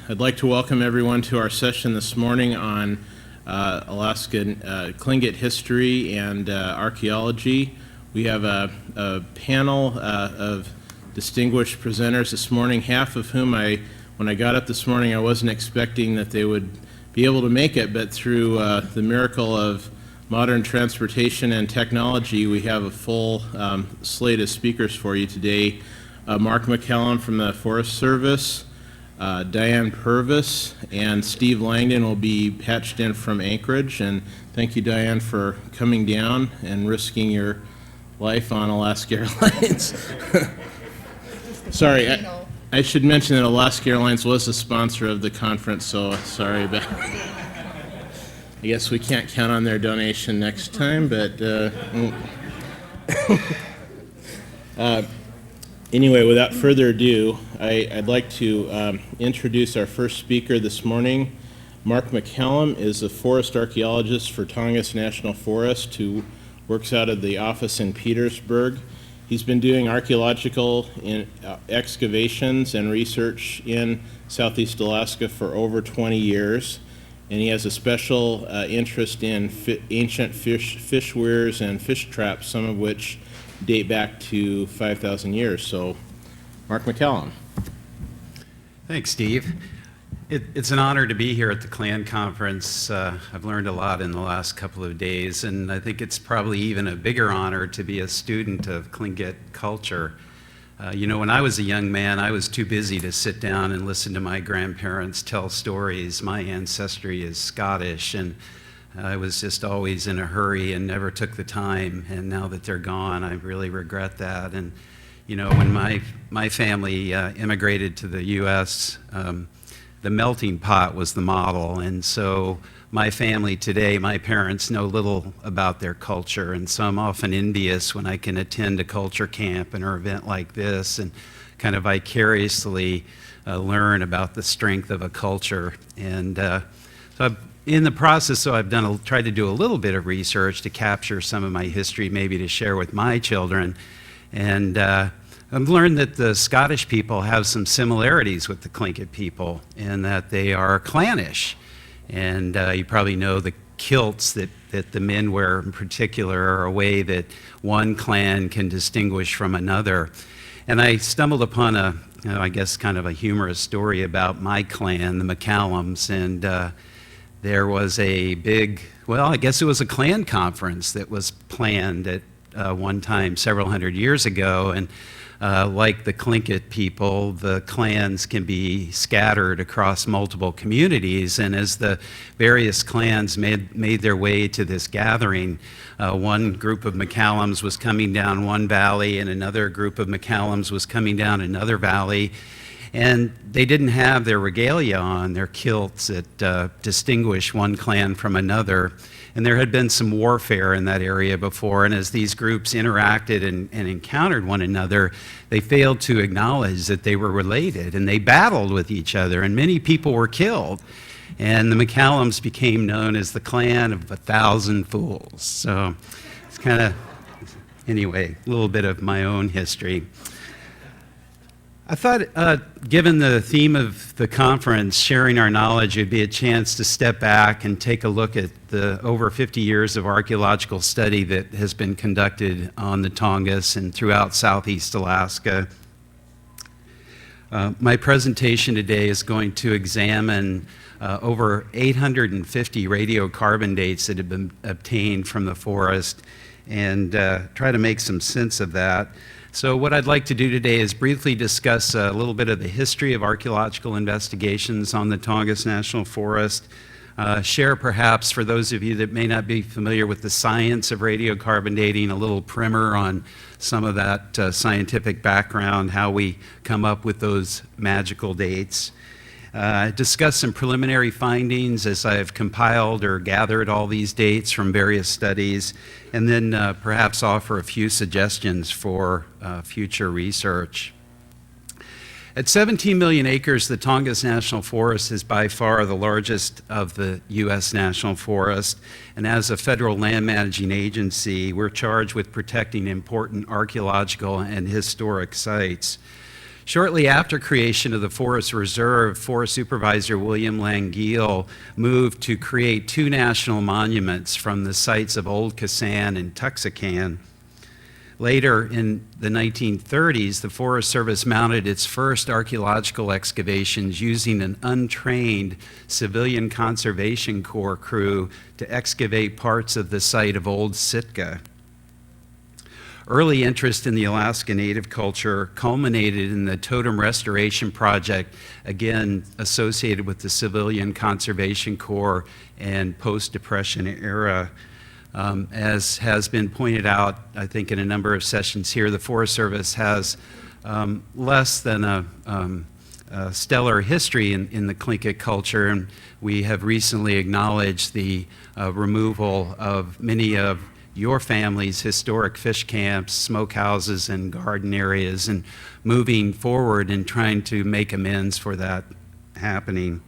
I'd like to welcome everyone to our session this morning on Alaskan Tlingit history and archaeology. We have a panel of distinguished presenters this morning, half of whom when I got up this morning, I wasn't expecting that they would be able to make it, but through the miracle of modern transportation and technology, we have a full slate of speakers for you today. Mark McCallum from the Forest Service, Diane Purvis, and Steve Langdon will be patched in from Anchorage. And thank you, Diane, for coming down and risking your life on Alaska Airlines. Sorry, I should mention that Alaska Airlines was a sponsor of the conference, so sorry about I guess we can't count on their donation next time, but anyway, without further ado, I'd like to introduce our first speaker this morning. Mark McCallum is a forest archaeologist for Tongass National Forest who works out of the office in Petersburg. He's been doing archaeological excavations and research in Southeast Alaska for over 20 years. And he has a special interest in ancient fish weirs and fish traps, some of which date back to 5,000 years. So, Mark McCallum. Thanks, Steve. It's an honor to be here at the Clan Conference. I've learned a lot in the last couple of days, and I think it's probably even a bigger honor to be a student of Tlingit culture. When I was a young man, I was too busy to sit down and listen to my grandparents tell stories. My ancestry is Scottish, and I was just always in a hurry and never took the time. And now that they're gone, I really regret that. And, when my family immigrated to the U.S., the melting pot was the model. And so my family today, my parents know little about their culture, and so I'm often envious when I can attend a culture camp and or event like this and kind of vicariously learn about the strength of a culture. And so in the process, I've tried to do a little bit of research to capture some of my history, maybe to share with my children. And I've learned that the Scottish people have some similarities with the Tlingit people in that they are clannish. And you probably know the kilts that the men wear in particular are a way that one clan can distinguish from another. And I stumbled upon I guess kind of a humorous story about my clan, the McCallums, and there was a big, I guess it was a clan conference that was planned at one time several hundred years ago. And like the Tlingit people, the clans can be scattered across multiple communities, and as the various clans made their way to this gathering, one group of McCallums was coming down one valley, and another group of McCallums was coming down another valley, and they didn't have their regalia on, their kilts that distinguish one clan from another. And there had been some warfare in that area before, and as these groups interacted and encountered one another, they failed to acknowledge that they were related, and they battled with each other, and many people were killed. And the McCallums became known as the Clan of 1,000 Fools. So it's kind of, anyway, a little bit of my own history. I thought, given the theme of the conference, sharing our knowledge, would be a chance to step back and take a look at the over 50 years of archaeological study that has been conducted on the Tongass and throughout Southeast Alaska. My presentation today is going to examine over 850 radiocarbon dates that have been obtained from the forest and try to make some sense of that. So what I'd like to do today is briefly discuss a little bit of the history of archaeological investigations on the Tongass National Forest, share perhaps for those of you that may not be familiar with the science of radiocarbon dating, a little primer on some of that scientific background, how we come up with those magical dates. Discuss some preliminary findings as I've compiled or gathered all these dates from various studies, and then perhaps offer a few suggestions for future research. At 17 million acres, the Tongass National Forest is by far the largest of the U.S. National Forest, and as a federal land managing agency, we're charged with protecting important archaeological and historic sites. Shortly after creation of the Forest Reserve, Forest Supervisor William Langeal moved to create 2 national monuments from the sites of Old Kisan and Tuxecan. Later, in the 1930s, the Forest Service mounted its first archaeological excavations using an untrained Civilian Conservation Corps crew to excavate parts of the site of Old Sitka. Early interest in the Alaska Native culture culminated in the totem restoration project, again associated with the Civilian Conservation Corps and post-Depression era. As has been pointed out, I think in a number of sessions here, the Forest Service has less than a stellar history in the Tlingit culture, and we have recently acknowledged the removal of many of your family's historic fish camps, smokehouses, and garden areas, and moving forward and trying to make amends for that happening.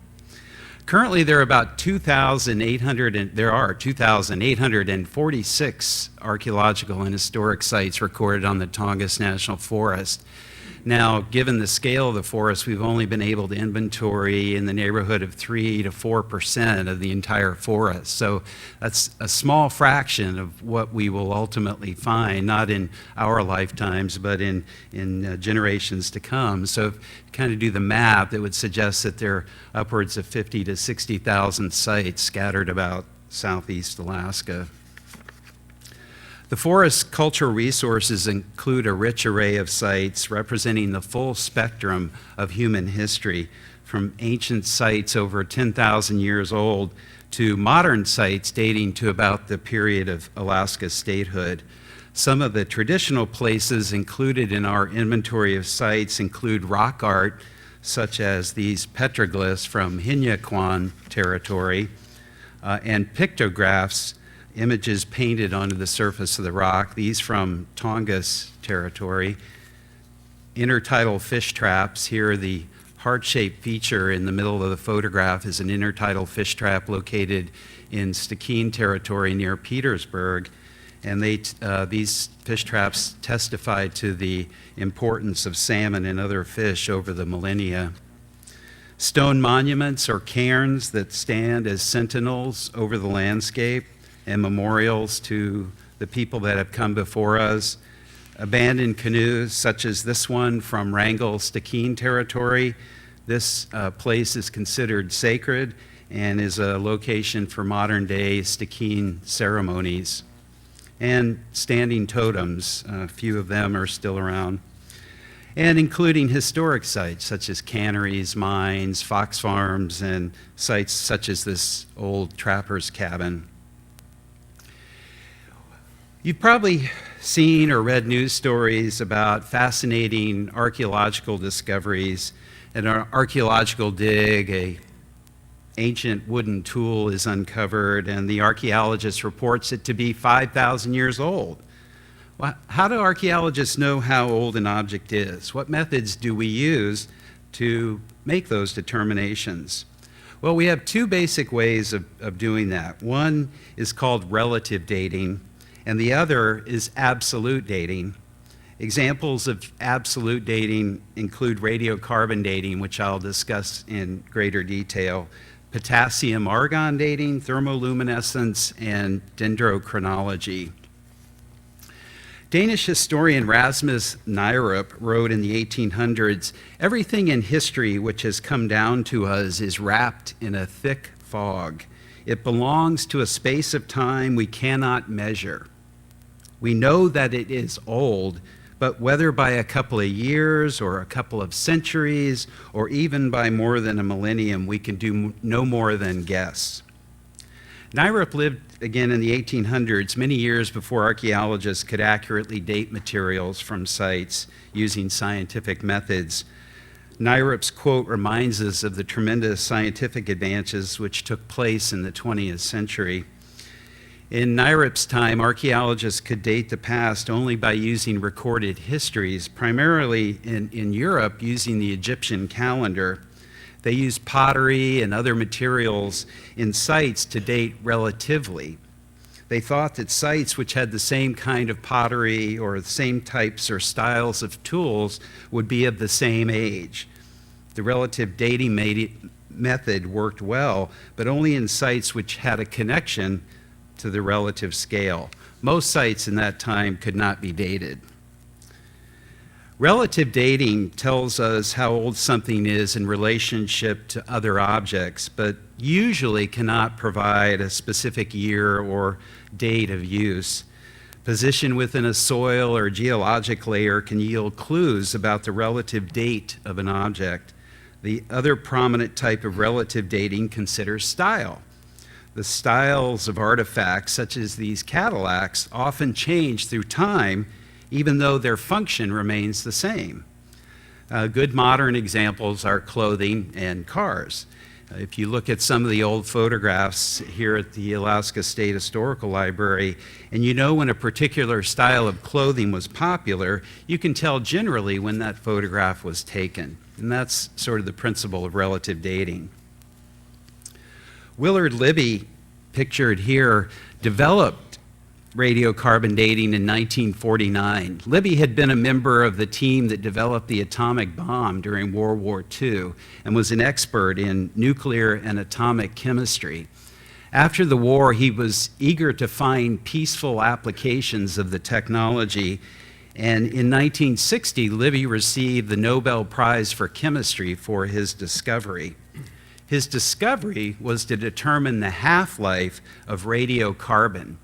Currently, there are about 2,846 archaeological and historic sites recorded on the Tongass National Forest. Now, given the scale of the forest, we've only been able to inventory in the neighborhood of 3 to 4% of the entire forest. So that's a small fraction of what we will ultimately find, not in our lifetimes, but in generations to come. So if you kind of do the math, it would suggest that there are upwards of 50 to 60,000 sites scattered about southeast Alaska. The forest's cultural resources include a rich array of sites representing the full spectrum of human history, from ancient sites over 10,000 years old to modern sites dating to about the period of Alaska's statehood. Some of the traditional places included in our inventory of sites include rock art, such as these petroglyphs from Henrikson territory, and pictographs, images painted onto the surface of the rock, these from Tongass territory. Intertidal fish traps. Here, the heart-shaped feature in the middle of the photograph is an intertidal fish trap located in Ketchikan territory near Petersburg. And these fish traps testify to the importance of salmon and other fish over the millennia. Stone monuments or cairns that stand as sentinels over the landscape and memorials to the people that have come before us. Abandoned canoes, such as this one from Wrangell, Ketchikan territory. This place is considered sacred and is a location for modern-day Ketchikan ceremonies. And standing totems, a few of them are still around. And including historic sites such as canneries, mines, fox farms, and sites such as this old trapper's cabin. You've probably seen or read news stories about fascinating archaeological discoveries. At an archaeological dig, an ancient wooden tool is uncovered, and the archaeologist reports it to be 5,000 years old. Well, how do archaeologists know how old an object is? What methods do we use to make those determinations? Well, we have 2 basic ways of doing that. One is called relative dating, and the other is absolute dating. Examples of absolute dating include radiocarbon dating, which I'll discuss in greater detail, potassium-argon dating, thermoluminescence, and dendrochronology. Danish historian Rasmus Nyrup wrote in the 1800s, "Everything in history which has come down to us is wrapped in a thick fog. It belongs to a space of time we cannot measure. We know that it is old, but whether by a couple of years or a couple of centuries or even by more than a millennium, we can do no more than guess." Nyrup lived again in the 1800s, many years before archaeologists could accurately date materials from sites using scientific methods. Nyrup's quote reminds us of the tremendous scientific advances which took place in the 20th century. In Nyrup's time, archaeologists could date the past only by using recorded histories, primarily in Europe using the Egyptian calendar. They used pottery and other materials in sites to date relatively. They thought that sites which had the same kind of pottery or the same types or styles of tools would be of the same age. The relative dating method worked well, but only in sites which had a connection to the relative scale. Most sites in that time could not be dated. Relative dating tells us how old something is in relationship to other objects, but usually cannot provide a specific year or date of use. Position within a soil or geologic layer can yield clues about the relative date of an object. The other prominent type of relative dating considers style. The styles of artifacts, such as these Cadillacs, often change through time, even though their function remains the same. Good modern examples are clothing and cars. If you look at some of the old photographs here at the Alaska State Historical Library, and you know when a particular style of clothing was popular, you can tell generally when that photograph was taken. And that's sort of the principle of relative dating. Willard Libby, pictured here, developed radiocarbon dating in 1949. Libby had been a member of the team that developed the atomic bomb during World War II and was an expert in nuclear and atomic chemistry. After the war, he was eager to find peaceful applications of the technology, and in 1960, Libby received the Nobel Prize for Chemistry for his discovery. His discovery was to determine the half-life of radiocarbon.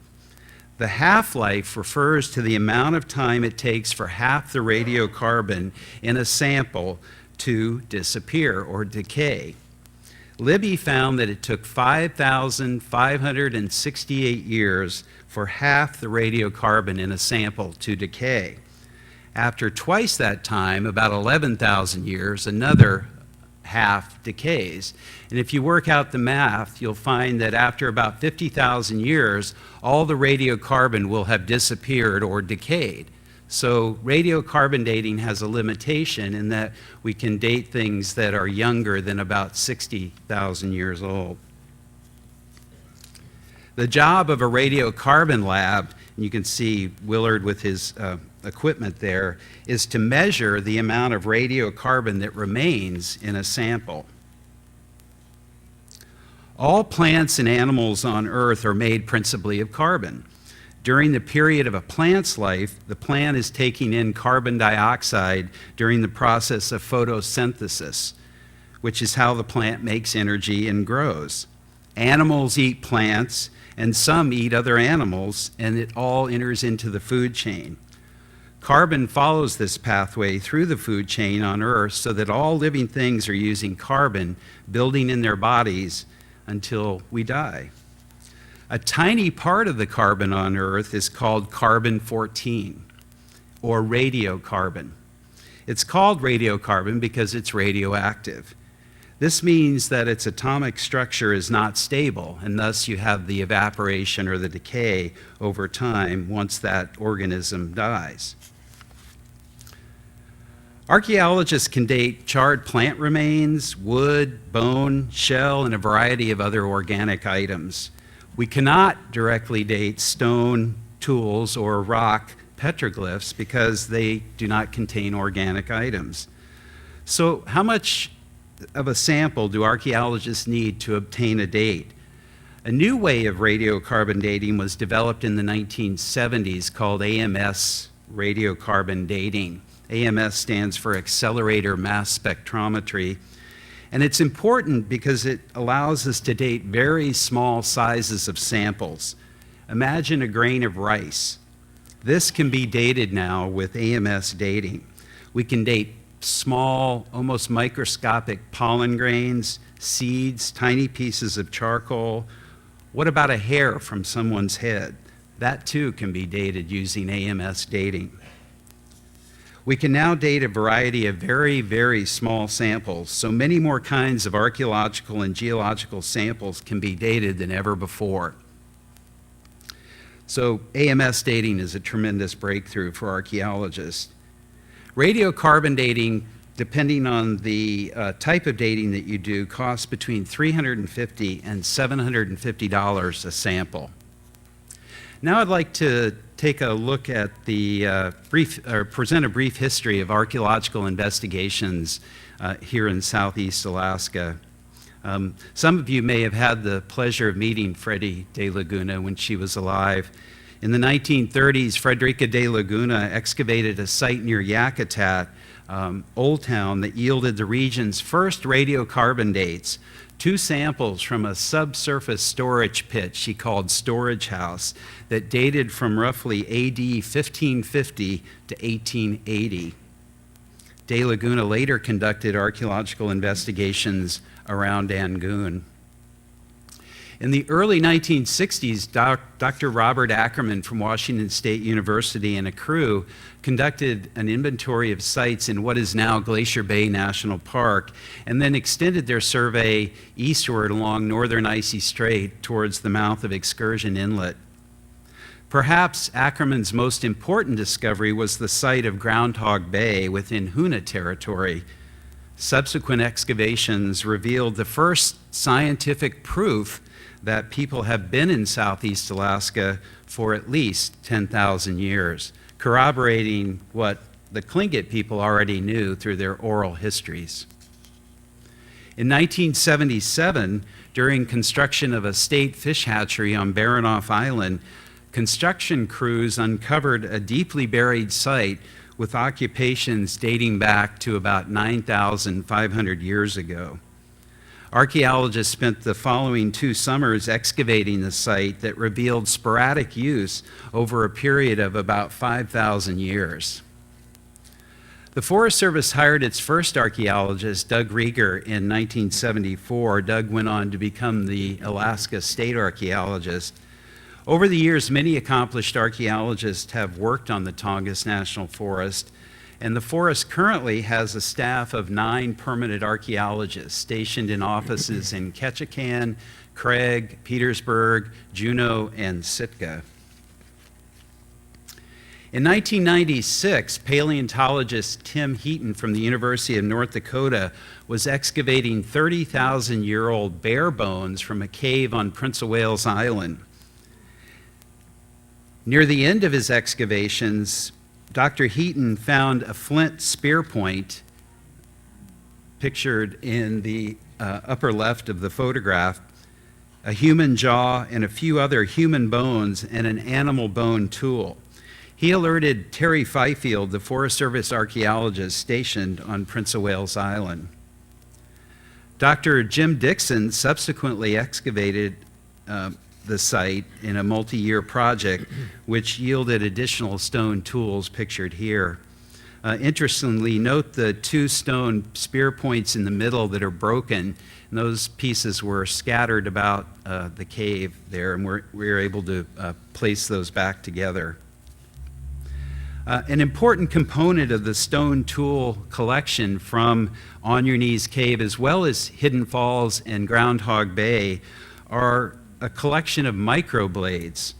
The half-life refers to the amount of time it takes for half the radiocarbon in a sample to disappear or decay. Libby found that it took 5,568 years for half the radiocarbon in a sample to decay. After twice that time, about 11,000 years, another half decays. And if you work out the math, you'll find that after about 50,000 years, all the radiocarbon will have disappeared or decayed. So radiocarbon dating has a limitation in that we can date things that are younger than about 60,000 years old. The job of a radiocarbon lab, and you can see Willard with his equipment there, is to measure the amount of radiocarbon that remains in a sample. All plants and animals on Earth are made principally of carbon. During the period of a plant's life, the plant is taking in carbon dioxide during the process of photosynthesis, which is how the plant makes energy and grows. Animals eat plants, and some eat other animals, and it all enters into the food chain. Carbon follows this pathway through the food chain on Earth so that all living things are using carbon, building in their bodies until we die. A tiny part of the carbon on Earth is called carbon-14, or radiocarbon. It's called radiocarbon because it's radioactive. This means that its atomic structure is not stable, and thus you have the evaporation or the decay over time once that organism dies. Archaeologists can date charred plant remains, wood, bone, shell, and a variety of other organic items. We cannot directly date stone, tools, or rock petroglyphs because they do not contain organic items. So how much of a sample do archaeologists need to obtain a date? A new way of radiocarbon dating was developed in the 1970s called AMS radiocarbon dating. AMS stands for Accelerator Mass Spectrometry. And it's important because it allows us to date very small sizes of samples. Imagine a grain of rice. This can be dated now with AMS dating. We can date small, almost microscopic pollen grains, seeds, tiny pieces of charcoal. What about a hair from someone's head? That too can be dated using AMS dating. We can now date a variety of very, very small samples, so many more kinds of archaeological and geological samples can be dated than ever before. So AMS dating is a tremendous breakthrough for archaeologists. Radiocarbon dating, depending on the type of dating that you do, costs between $350 and $750 a sample. Now I'd like to take a look at present a brief history of archaeological investigations here in Southeast Alaska. Some of you may have had the pleasure of meeting Freddie de Laguna when she was alive. In the 1930s, Frederica de Laguna excavated a site near Yakutat, Old Town, that yielded the region's first radiocarbon dates, 2 samples from a subsurface storage pit she called Storage House that dated from roughly AD 1550 to 1880. De Laguna later conducted archaeological investigations around Angoon. In the early 1960s, Dr. Robert Ackerman from Washington State University and a crew conducted an inventory of sites in what is now Glacier Bay National Park, and then extended their survey eastward along northern Icy Strait towards the mouth of Excursion Inlet. Perhaps Ackerman's most important discovery was the site of Groundhog Bay within Hoona territory. Subsequent excavations revealed the first scientific proof that people have been in Southeast Alaska for at least 10,000 years, corroborating what the Tlingit people already knew through their oral histories. In 1977, during construction of a state fish hatchery on Baranof Island, construction crews uncovered a deeply buried site with occupations dating back to about 9,500 years ago. Archaeologists spent the following 2 summers excavating the site that revealed sporadic use over a period of about 5,000 years. The Forest Service hired its first archaeologist, Doug Rieger, in 1974. Doug went on to become the Alaska State Archaeologist. Over the years, many accomplished archaeologists have worked on the Tongass National Forest, and the forest currently has a staff of 9 permanent archaeologists stationed in offices in Ketchikan, Craig, Petersburg, Juneau, and Sitka. In 1996, paleontologist Tim Heaton from the University of North Dakota was excavating 30,000-year-old bear bones from a cave on Prince of Wales Island. Near the end of his excavations, Dr. Heaton found a flint spear point pictured in the upper left of the photograph, a human jaw and a few other human bones, and an animal bone tool. He alerted Terry Fifield, the Forest Service archaeologist stationed on Prince of Wales Island. Dr. Jim Dixon subsequently excavated the site in a multi-year project, which yielded additional stone tools pictured here. Interestingly, note the 2 stone spear points in the middle that are broken, and those pieces were scattered about the cave there, and we were able to place those back together. An important component of the stone tool collection from On Your Knees Cave, as well as Hidden Falls and Groundhog Bay, are a collection of microblades.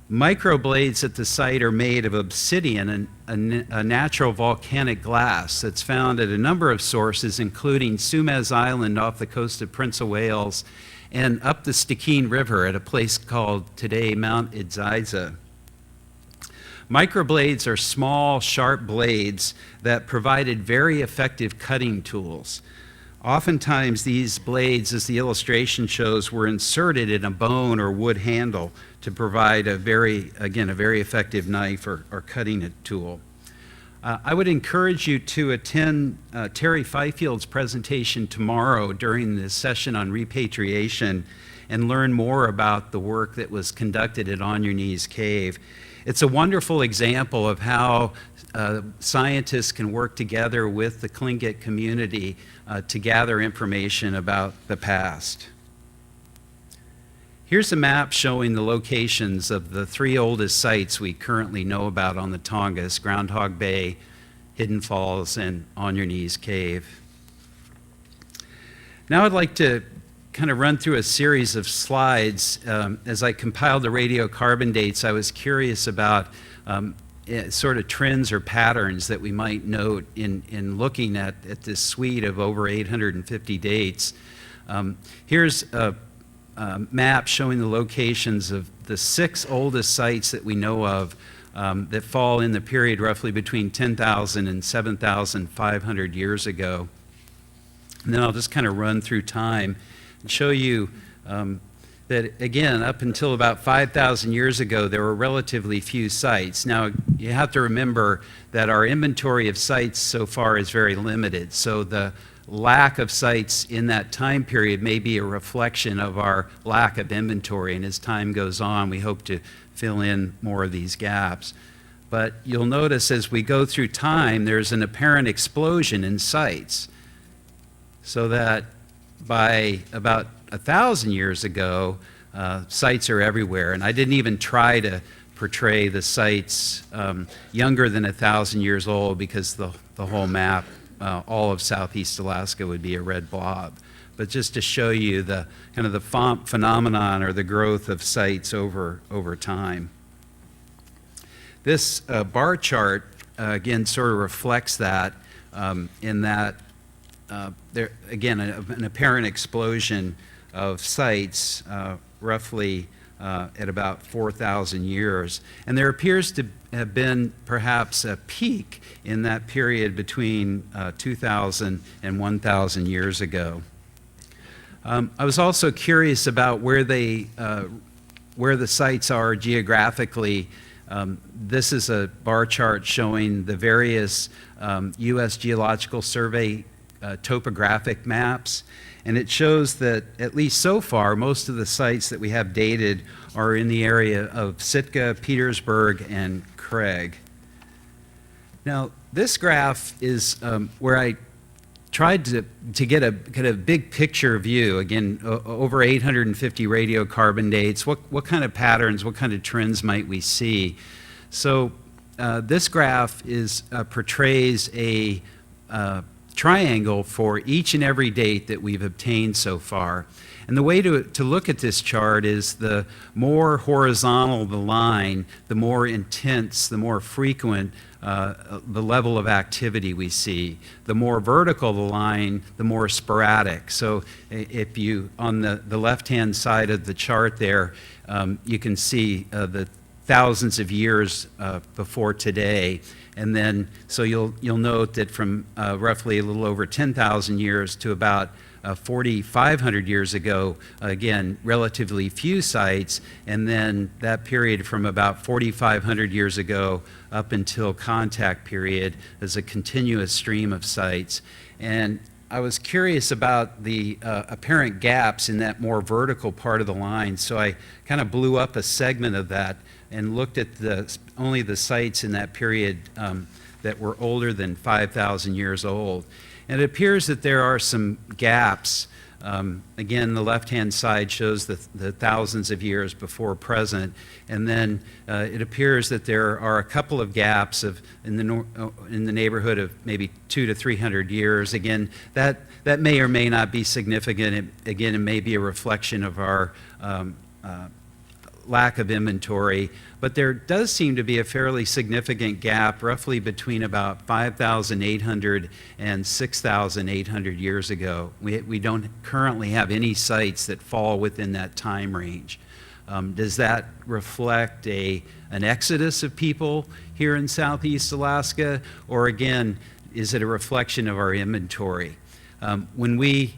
Microblades at the site are made of obsidian, a natural volcanic glass that's found at a number of sources, including Sumez Island off the coast of Prince of Wales and up the Stikine River at a place called today Mount Idziza. Microblades are small, sharp blades that provided very effective cutting tools. Oftentimes, these blades, as the illustration shows, were inserted in a bone or wood handle to provide a very effective knife or cutting tool. I would encourage you to attend Terry Fifield's presentation tomorrow during the session on repatriation and learn more about the work that was conducted at On Your Knees Cave. It's a wonderful example of how scientists can work together with the Tlingit community to gather information about the past. Here's a map showing the locations of the 3 oldest sites we currently know about on the Tongass: Groundhog Bay, Hidden Falls, and On Your Knees Cave. Now I'd like to kind of run through a series of slides. As I compiled the radiocarbon dates, I was curious about sort of trends or patterns that we might note in looking at this suite of over 850 dates. Here's map showing the locations of the 6 oldest sites that we know of that fall in the period roughly between 10,000 and 7,500 years ago. And then I'll just kind of run through time and show you that, again, up until about 5,000 years ago, there were relatively few sites. Now, you have to remember that our inventory of sites so far is very limited. So the lack of sites in that time period may be a reflection of our lack of inventory. And as time goes on, we hope to fill in more of these gaps. But you'll notice as we go through time, there's an apparent explosion in sites. So that by about 1,000 years ago, sites are everywhere. And I didn't even try to portray the sites younger than 1,000 years old because the whole map, all of Southeast Alaska would be a red blob. But just to show you the kind of the phenomenon or the growth of sites over time. This bar chart, again, sort of reflects that in that there, again, an apparent explosion of sites roughly at about 4,000 years. And there appears to have been perhaps a peak in that period between 2,000 and 1,000 years ago. I was also curious about where the sites are geographically. This is a bar chart showing the various U.S. Geological Survey topographic maps, and it shows that, at least so far, most of the sites that we have dated are in the area of Sitka, Petersburg, and Craig. Now, this graph is where I tried to get a kind of big picture view, again, over 850 radiocarbon dates, what kind of patterns, what kind of trends might we see? So this graph portrays a triangle for each and every date that we've obtained so far. And the way to look at this chart is the more horizontal the line, the more intense, the more frequent the level of activity we see. The more vertical the line, the more sporadic. So if you, on the left-hand side of the chart there, you can see the thousands of years before today. And then, so you'll note that from roughly a little over 10,000 years to about 4,500 years ago, again, relatively few sites, and then that period from about 4,500 years ago up until contact period is a continuous stream of sites. And I was curious about the apparent gaps in that more vertical part of the line, so I kind of blew up a segment of that and looked at only the sites in that period that were older than 5,000 years old. And it appears that there are some gaps. Again, the left-hand side shows the thousands of years before present, and then it appears that there are a couple of gaps in the neighborhood of maybe 200 to 300 years. Again, that may or may not be significant. Again, it may be a reflection of our lack of inventory, but there does seem to be a fairly significant gap roughly between about 5,800 and 6,800 years ago. We don't currently have any sites that fall within that time range. Does that reflect an exodus of people here in Southeast Alaska, or again, is it a reflection of our inventory? When we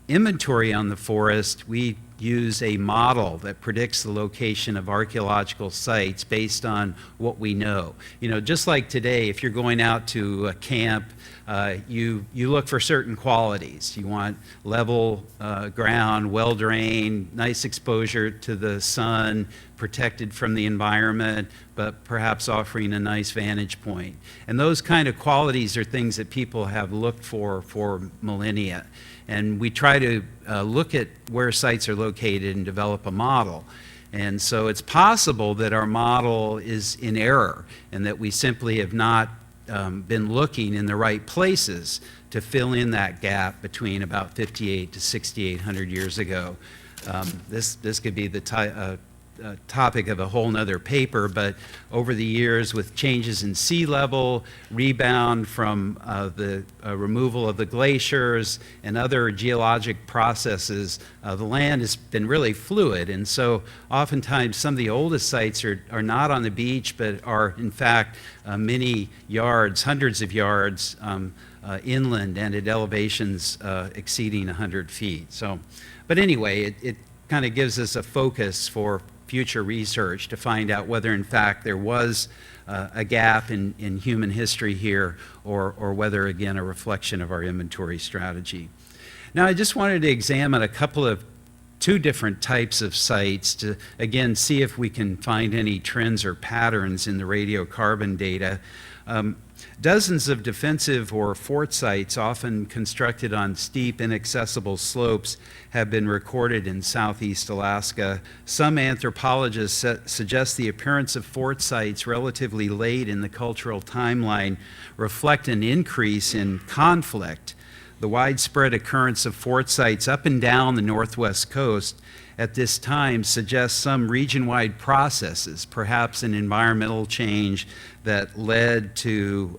inventory on the forest, we use a model that predicts the location of archaeological sites based on what we know. You know, just like today, if you're going out to a camp, you look for certain qualities. You want level ground, well-drained, nice exposure to the sun, protected from the environment, but perhaps offering a nice vantage point. And those kind of qualities are things that people have looked for millennia. And we try to look at where sites are located and develop a model. And so it's possible that our model is in error and that we simply have not been looking in the right places to fill in that gap between about 58 to 6,800 years ago. This could be the topic of a whole nother paper, but over the years with changes in sea level, rebound from the removal of the glaciers and other geologic processes, the land has been really fluid. And so oftentimes some of the oldest sites are not on the beach, but are in fact many yards, hundreds of yards inland and at elevations exceeding 100 feet. So, but anyway, it kind of gives us a focus for future research to find out whether in fact there was a gap in human history here, or whether again a reflection of our inventory strategy. Now I just wanted to examine two different types of sites to again see if we can find any trends or patterns in the radiocarbon data. Dozens of defensive or fort sites, often constructed on steep, inaccessible slopes, have been recorded in southeast Alaska. Some anthropologists suggest the appearance of fort sites relatively late in the cultural timeline reflect an increase in conflict. The widespread occurrence of fort sites up and down the northwest coast at this time suggests some region-wide processes, perhaps an environmental change that led to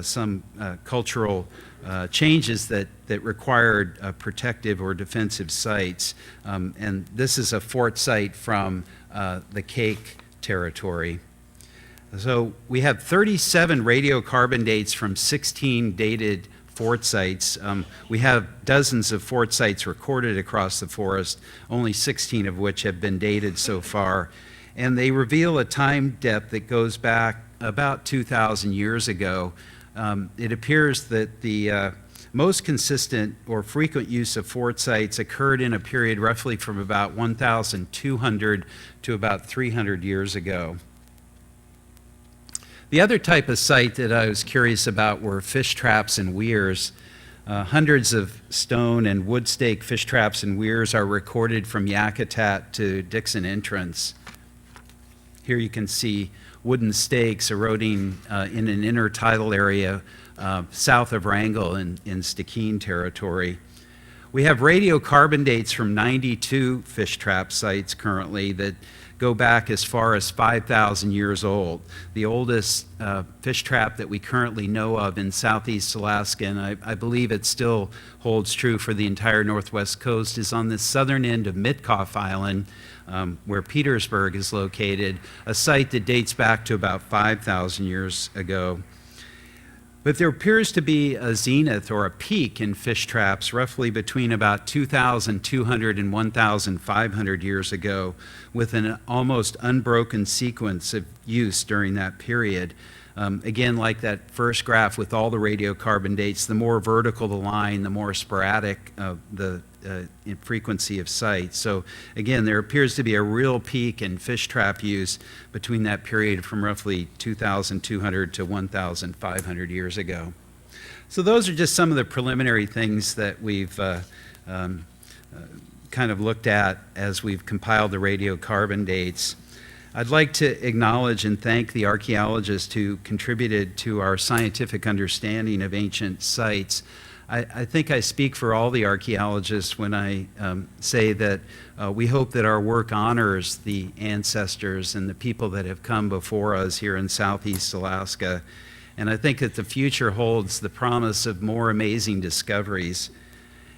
some cultural changes that required protective or defensive sites. And this is a fort site from the Kake territory. So we have 37 radiocarbon dates from 16 dated fort sites. We have dozens of fort sites recorded across the forest, only 16 of which have been dated so far. And they reveal a time depth that goes back about 2,000 years ago. It appears that the most consistent or frequent use of fort sites occurred in a period roughly from about 1,200 to about 300 years ago. The other type of site that I was curious about were fish traps and weirs. Hundreds of stone and wood stake fish traps and weirs are recorded from Yakutat to Dixon Entrance. Here you can see wooden stakes eroding in an intertidal area south of Wrangell in Stikine territory. We have radiocarbon dates from 92 fish trap sites currently that go back as far as 5,000 years old. The oldest fish trap that we currently know of in southeast Alaska, and I believe it still holds true for the entire northwest coast, is on the southern end of Mitkoff Island, where Petersburg is located, a site that dates back to about 5,000 years ago. But there appears to be a zenith or a peak in fish traps roughly between about 2,200 and 1,500 years ago, with an almost unbroken sequence of use during that period. Again, like that first graph with all the radiocarbon dates, the more vertical the line, the more sporadic the frequency of sites. So again, there appears to be a real peak in fish trap use between that period from roughly 2,200 to 1,500 years ago. So those are just some of the preliminary things that we've kind of looked at as we've compiled the radiocarbon dates. I'd like to acknowledge and thank the archaeologists who contributed to our scientific understanding of ancient sites. I think I speak for all the archaeologists when I say that we hope that our work honors the ancestors and the people that have come before us here in southeast Alaska. And I think that the future holds the promise of more amazing discoveries.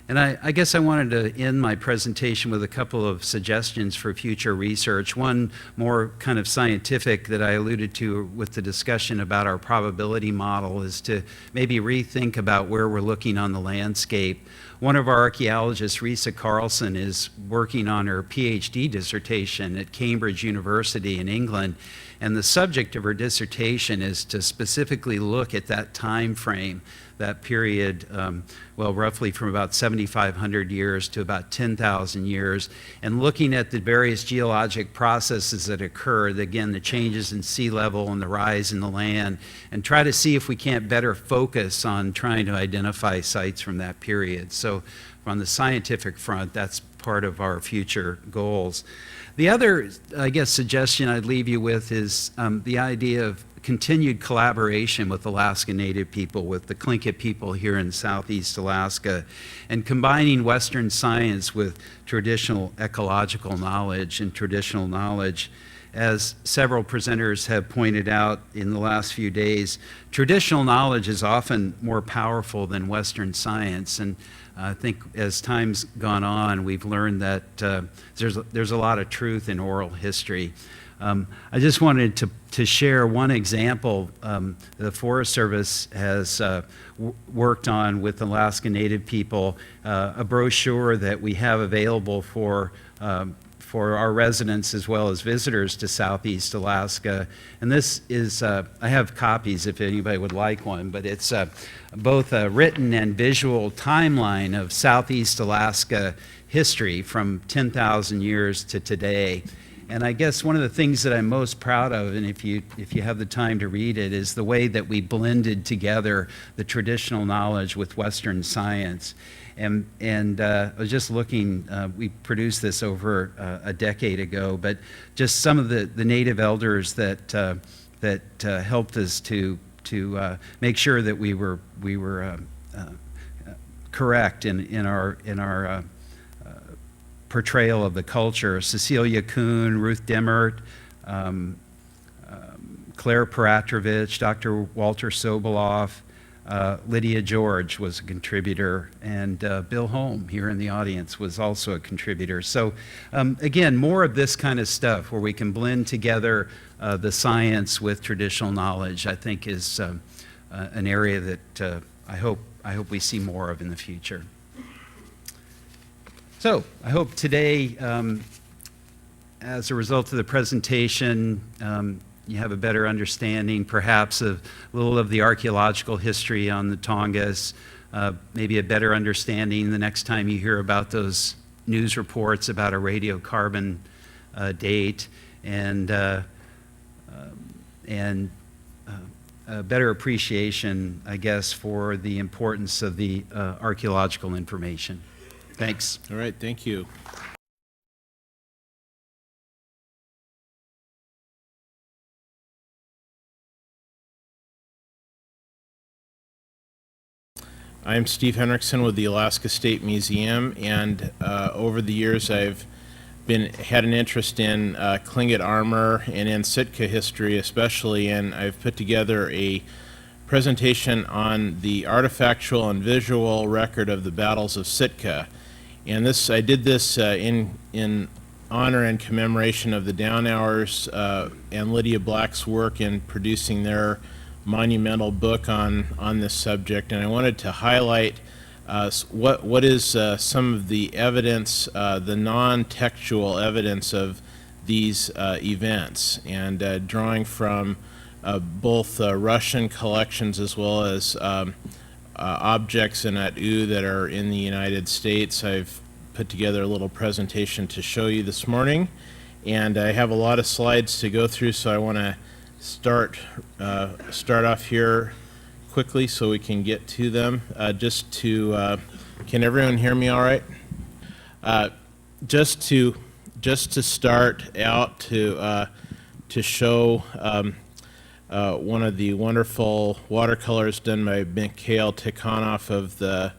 And I guess I wanted to end my presentation with a couple of suggestions for future research. One more kind of scientific that I alluded to with the discussion about our probability model is to maybe rethink about where we're looking on the landscape. One of our archaeologists, Risa Carlson, is working on her PhD dissertation at Cambridge University in England. And the subject of her dissertation is to specifically look at that time frame, that period, well, roughly from about 7,500 years to about 10,000 years, and looking at the various geologic processes that occur, again, the changes in sea level and the rise in the land, and try to see if we can't better focus on trying to identify sites from that period. So on the scientific front, that's part of our future goals. The other, I guess, suggestion I'd leave you with is the idea of continued collaboration with Alaska Native people, with the Tlingit people here in Southeast Alaska, and combining Western science with traditional ecological knowledge and traditional knowledge. As several presenters have pointed out in the last few days, traditional knowledge is often more powerful than Western science. And I think as time's gone on, we've learned that there's a lot of truth in oral history. I just wanted to share one example the Forest Service has worked on with Alaska Native people, a brochure that we have available for our residents as well as visitors to Southeast Alaska. And this is, I have copies if anybody would like one, but it's both a written and visual timeline of Southeast Alaska history from 10,000 years to today. And I guess one of the things that I'm most proud of, and if you have the time to read it, is the way that we blended together the traditional knowledge with Western science. And I was just looking, we produced this over a decade ago, but just some of the Native elders that helped us to make sure that we were correct in our portrayal of the culture. Cecilia Kuhn, Ruth Demmert, Claire Peratrovich, Dr. Walter Sobolov, Lydia George was a contributor, and Bill Holm here in the audience was also a contributor. So again, more of this kind of stuff where we can blend together the science with traditional knowledge, I think is an area that I hope we see more of in the future. So I hope today, as a result of the presentation, you have a better understanding perhaps of a little of the archaeological history on the Tongass, maybe a better understanding the next time you hear about those news reports about a radiocarbon date, and a better appreciation, I guess, for the importance of the archaeological information. Thanks. All right, thank you. I'm Steve Henrikson with the Alaska State Museum, and over the years I've had an interest in Tlingit armor and in Sitka history especially, and I've put together a presentation on the artifactual and visual record of the battles of Sitka. And I did this in honor and commemoration of the Downhours and Lydia Black's work in producing their monumental book on this subject. And I wanted to highlight what is some of the evidence, the non-textual evidence of these events, and drawing from both Russian collections as well as objects in at.oow that are in the United States. I've put together a little presentation to show you this morning, and I have a lot of slides to go through, so I want to start off here quickly so we can get to them. Can everyone hear me all right? Just to start out to show one of the wonderful watercolors done by Mikhail Tikhonov of the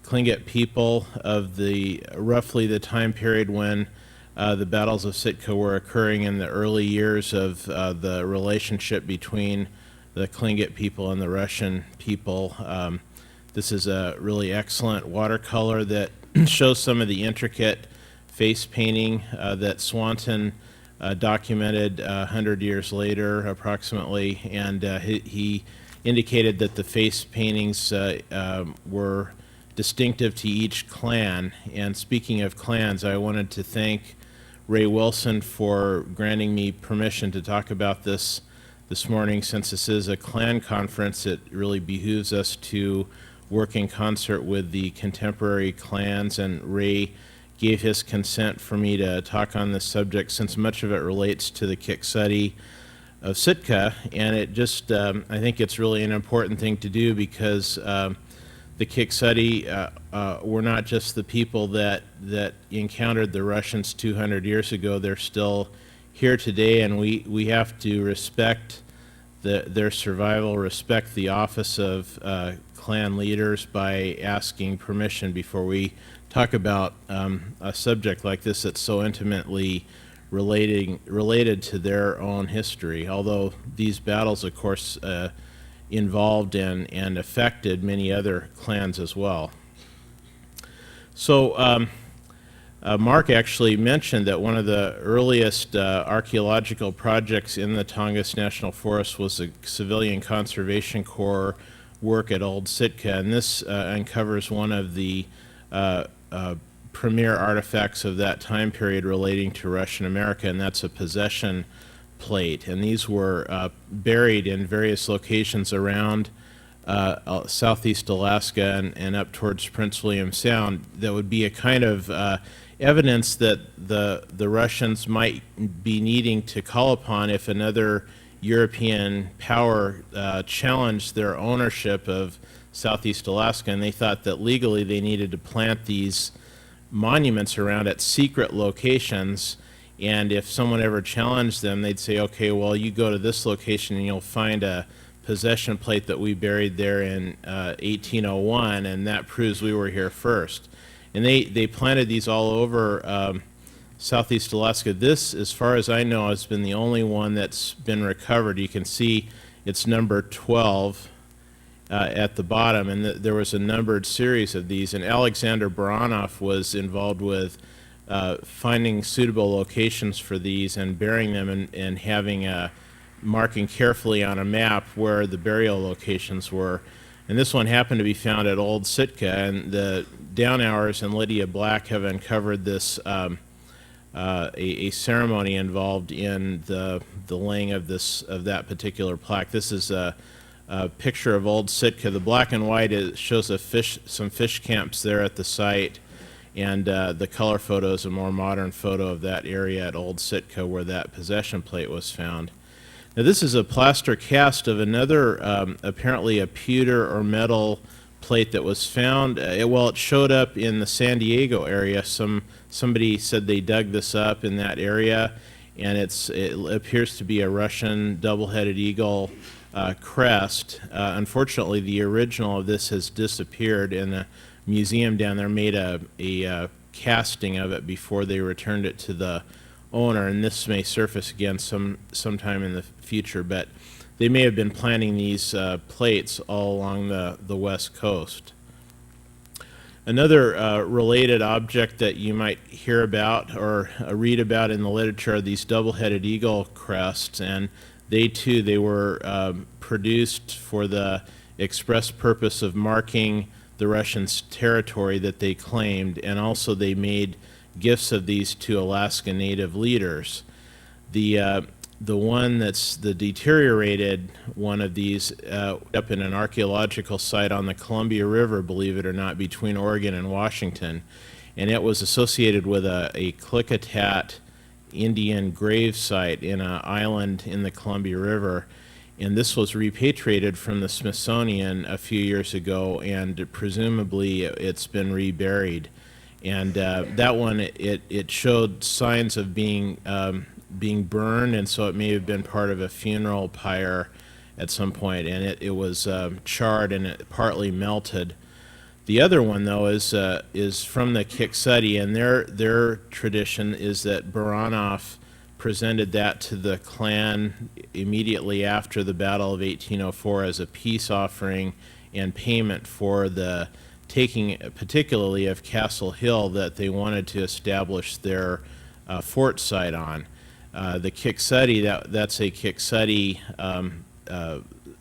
Tlingit people of roughly the time period when the battles of Sitka were occurring in the early years of the relationship between the Tlingit people and the Russian people. This is a really excellent watercolor that shows some of the intricate face painting that Swanton documented 100 years later approximately, and he indicated that the face paintings were distinctive to each clan. And speaking of clans, I wanted to thank Ray Wilson for granting me permission to talk about this morning. Since this is a clan conference, it really behooves us to work in concert with the contemporary clans, and Ray gave his consent for me to talk on this subject since much of it relates to the Kiks.adi of Sitka, and it just, I think it's really an important thing to do because the Kiks.adi were not just the people that encountered the Russians 200 years ago. They're still here today, and we have to respect their survival, respect the office of clan leaders by asking permission before we talk about a subject like this that's so intimately related to their own history, although these battles, of course, involved and affected many other clans as well. So Mark actually mentioned that one of the earliest archaeological projects in the Tongass National Forest was the Civilian Conservation Corps work at Old Sitka, and this uncovers one of the premier artifacts of that time period relating to Russian America, and that's a possession plate. And these were buried in various locations around southeast Alaska and up towards Prince William Sound that would be a kind of evidence that the Russians might be needing to call upon if another European power challenged their ownership of southeast Alaska, and they thought that legally they needed to plant these monuments around at secret locations, and if someone ever challenged them, they'd say, okay, well, you go to this location and you'll find a possession plate that we buried there in 1801, and that proves we were here first. And they planted these all over southeast Alaska. This, as far as I know, has been the only one that's been recovered. You can see it's number 12 at the bottom, and there was a numbered series of these, and Alexander Baranov was involved with finding suitable locations for these and burying them and having marking carefully on a map where the burial locations were. And this one happened to be found at Old Sitka, and the Downhours and Lydia Black have uncovered this a ceremony involved in the laying of that particular plaque. This is a picture of Old Sitka. The black and white shows some fish camps there at the site, and the color photo is a more modern photo of that area at Old Sitka where that possession plate was found. Now this is a plaster cast of another, apparently a pewter or metal plate that was found. It showed up in the San Diego area. Somebody said they dug this up in that area, and it appears to be a Russian double-headed eagle crest. Unfortunately, the original of this has disappeared, and the museum down there made a casting of it before they returned it to the owner, and this may surface again sometime in the future, but they may have been planting these plates all along the west coast. Another related object that you might hear about or read about in the literature are these double-headed eagle crests, and they were produced for the express purpose of marking the Russians' territory that they claimed, and also they made gifts of these to Alaska Native leaders. The one that's the deteriorated one of these up in an archaeological site on the Columbia River, believe it or not, between Oregon and Washington, and it was associated with a Klickitat Indian grave site in an island in the Columbia River, and this was repatriated from the Smithsonian a few years ago, and presumably it's been reburied. And that one, it showed signs of being burned, and so it may have been part of a funeral pyre at some point, and it was charred and it partly melted. The other one, though, is from the Kiks.adi, and their tradition is that Baranov presented that to the clan immediately after the Battle of 1804 as a peace offering and payment for the taking, particularly of Castle Hill, that they wanted to establish their fort site on. The Kiks.adi, that's a Kiks.adi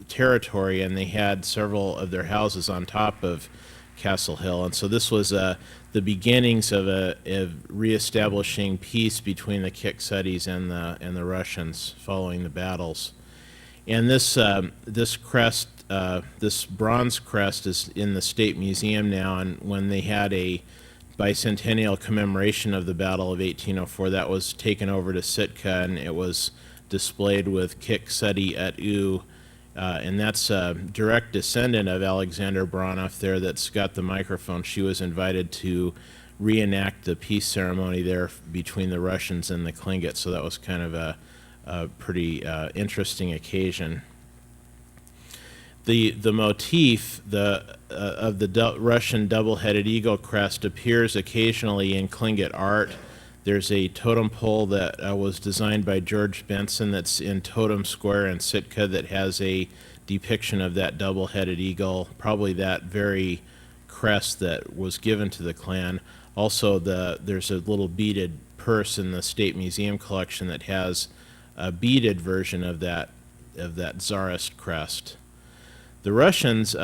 territory, and they had several of their houses on top of Castle Hill, and so this was the beginnings of reestablishing peace between the Kiks.adis and the Russians following the battles. And this crest, this bronze crest, is in the State Museum now, and when they had a bicentennial commemoration of the Battle of 1804, that was taken over to Sitka, and it was displayed with Kiks.adi at.oow, and that's a direct descendant of Alexander Baranov there that's got the microphone. She was invited to reenact the peace ceremony there between the Russians and the Tlingit, so that was kind of a pretty interesting occasion. The motif of the Russian double-headed eagle crest appears occasionally in Tlingit art. There's a totem pole that was designed by George Benson that's in Totem Square in Sitka that has a depiction of that double-headed eagle, probably that very crest that was given to the clan. Also, there's a little beaded purse in the State Museum collection that has a beaded version of that Tsarist crest. The Russians,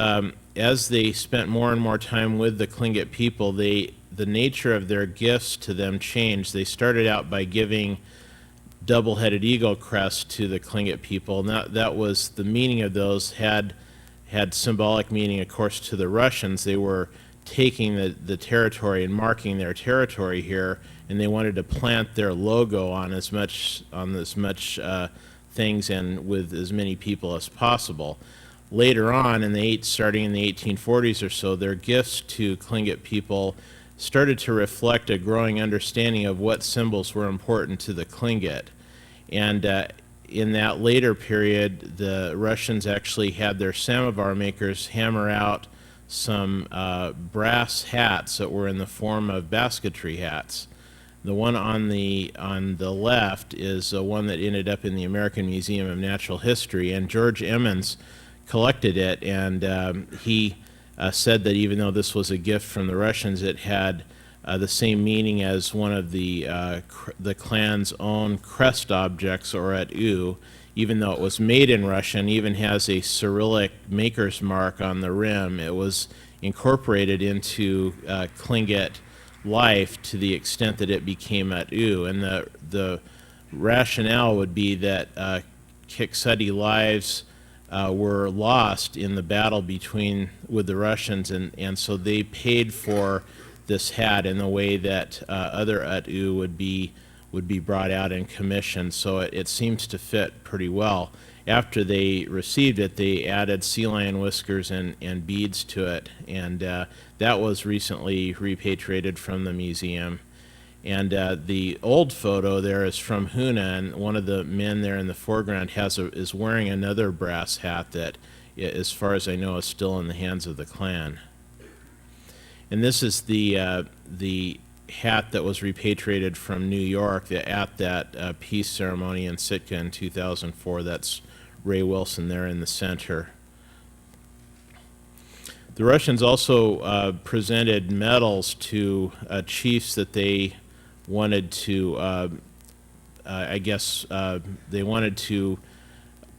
as they spent more and more time with the Tlingit people, the nature of their gifts to them changed. They started out by giving double-headed eagle crest to the Tlingit people, and that was the meaning of those had symbolic meaning, of course, to the Russians. They were taking the territory and marking their territory here, and they wanted to plant their logo on as much things and with as many people as possible. Later on, starting in the 1840s or so, their gifts to Tlingit people started to reflect a growing understanding of what symbols were important to the Tlingit. And in that later period, the Russians actually had their samovar makers hammer out some brass hats that were in the form of basketry hats. The one on the left is one that ended up in the American Museum of Natural History, and George Emmons collected it, and he said that even though this was a gift from the Russians, it had the same meaning as one of the clan's own crest objects, or at.oow, even though it was made in Russia and even has a Cyrillic maker's mark on the rim. It was incorporated into Tlingit life to the extent that it became at.oow, and the rationale would be that Kiks.adi lives were lost in the battle with the Russians, and so they paid for this hat in the way that other at.oow would be brought out and commissioned. So it seems to fit pretty well. After they received it, they added sea lion whiskers and beads to it, and that was recently repatriated from the museum. And the old photo there is from Huna, and one of the men there in the foreground is wearing another brass hat that, as far as I know, is still in the hands of the clan. And this is the hat that was repatriated from New York at that peace ceremony in Sitka in 2004. That's Ray Wilson there in the center. The Russians also presented medals to chiefs that they wanted to, they wanted to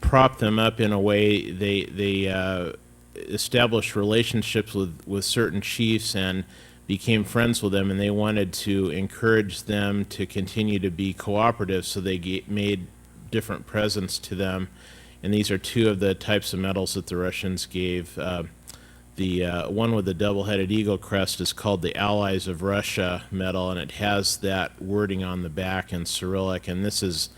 prop them up in a way. They established relationships with certain chiefs and became friends with them, and they wanted to encourage them to continue to be cooperative, so they made different presents to them. And these are two of the types of medals that the Russians gave. The one with the double-headed eagle crest is called the Allies of Russia medal, and it has that wording on the back in Cyrillic. And this is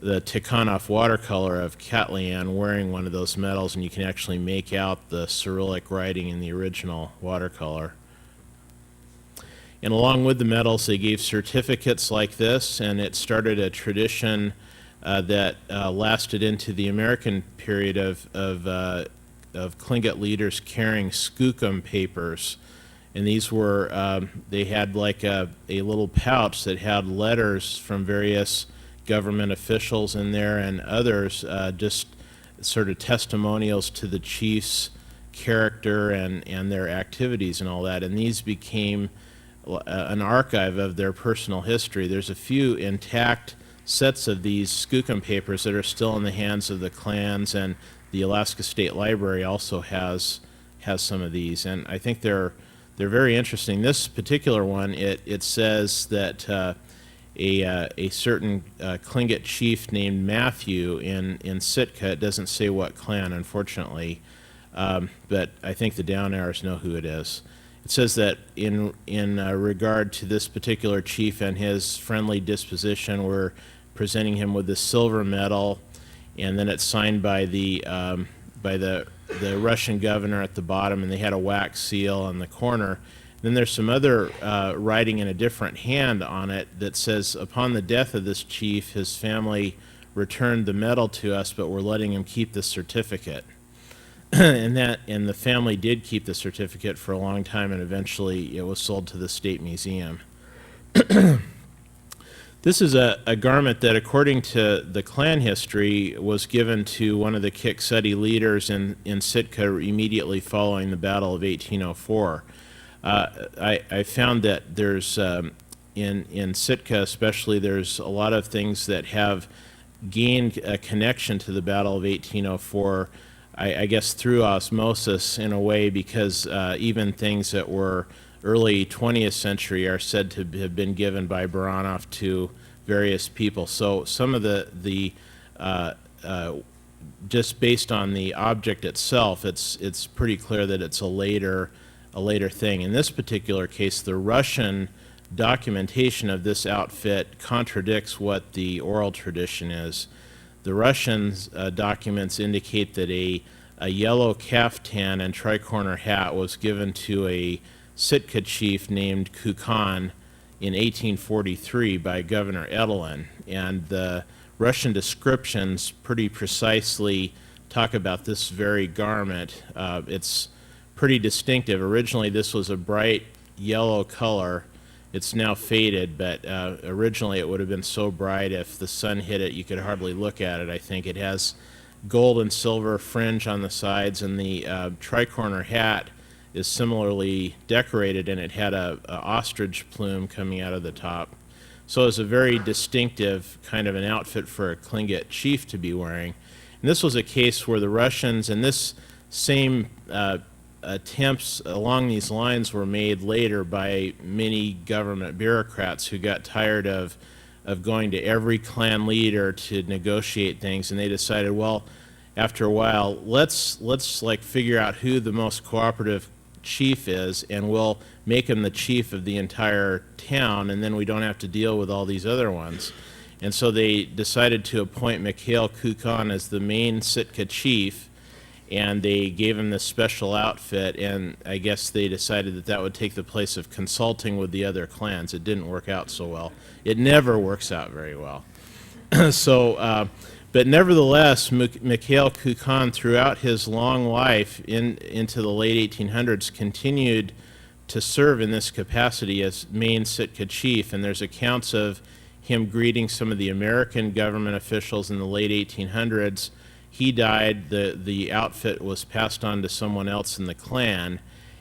the Tikhonov watercolor of Katlian wearing one of those medals, and you can actually make out the Cyrillic writing in the original watercolor. And along with the medals, they gave certificates like this, and it started a tradition that lasted into the American period of Tlingit leaders carrying skookum papers. And these were, they had like a little pouch that had letters from various government officials in there, and others just sort of testimonials to the chief's character and their activities and all that. And these became an archive of their personal history. There's a few intact sets of these skookum papers that are still in the hands of the clans, and the Alaska State Library also has some of these, and I think they're very interesting. This particular one, it says that a certain Tlingit chief named Matthew in Sitka, it doesn't say what clan, unfortunately, but I think the down arrows know who it is. It says that in regard to this particular chief and his friendly disposition, we're presenting him with the silver medal, and then it's signed by the Russian governor at the bottom, and they had a wax seal on the corner. Then there's some other writing in a different hand on it that says, upon the death of this chief, his family returned the medal to us, but we're letting him keep the certificate. and the family did keep the certificate for a long time, and eventually it was sold to the State Museum. This is a garment that, according to the clan history, was given to one of the Kiks.adi leaders in Sitka immediately following the Battle of 1804. I found that there's, in Sitka especially, there's a lot of things that have gained a connection to the Battle of 1804, I guess through osmosis in a way, because even things that were early 20th century are said to have been given by Baranov to various people. So some of the just based on the object itself, it's pretty clear that it's a later thing. In this particular case, the Russian documentation of this outfit contradicts what the oral tradition is. The Russian documents indicate that a yellow caftan and tricorner hat was given to a Sitka chief named Kukan in 1843 by Governor Edelin, and the Russian descriptions pretty precisely talk about this very garment. It's pretty distinctive. Originally this was a bright yellow color. It's now faded, but originally it would have been so bright if the sun hit it you could hardly look at it. I think it has gold and silver fringe on the sides, and the tricorner hat is similarly decorated, and it had a ostrich plume coming out of the top. So it's a very distinctive kind of an outfit for a Tlingit chief to be wearing. And this was a case where the Russians, and this same attempts along these lines were made later by many government bureaucrats who got tired of going to every clan leader to negotiate things, and they decided, well, after a while, let's like figure out who the most cooperative chief is, and we'll make him the chief of the entire town, and then we don't have to deal with all these other ones. And so they decided to appoint Mikhail Kukan as the main Sitka chief, and they gave him this special outfit, and I guess they decided that that would take the place of consulting with the other clans. It didn't work out so well. It never works out very well. But nevertheless, Mikhail Kukan, throughout his long life into the late 1800s, continued to serve in this capacity as main Sitka chief, and there's accounts of him greeting some of the American government officials in the late 1800s. He died, the outfit was passed on to someone else in the clan,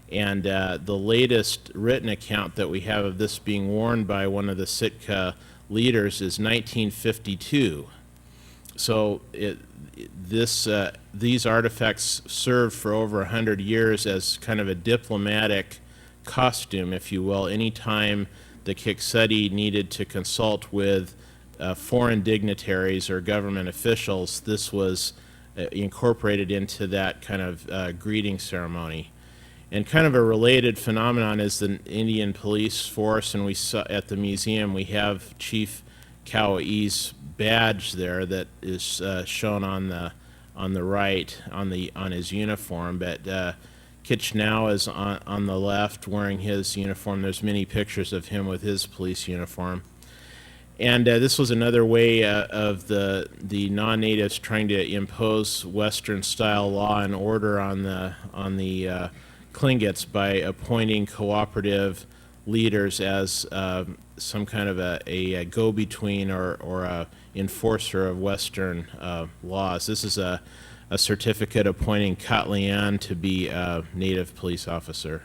and the latest written account that we have of this being worn by one of the Sitka leaders is 1952. So these artifacts served for over 100 years as kind of a diplomatic costume, if you will. Anytime the Kiks.adi needed to consult with foreign dignitaries or government officials, this was incorporated into that kind of greeting ceremony. And kind of a related phenomenon is the Indian police force, and we saw at the museum we have Chief Kauai's badge there that is shown on the right on his uniform, but Kitch now is on the left wearing his uniform. There's many pictures of him with his police uniform. And this was another way of the non-natives trying to impose Western-style law and order on the Tlingits by appointing cooperative leaders as some kind of a go-between or a enforcer of Western laws. This is a certificate appointing Katlian to be a native police officer.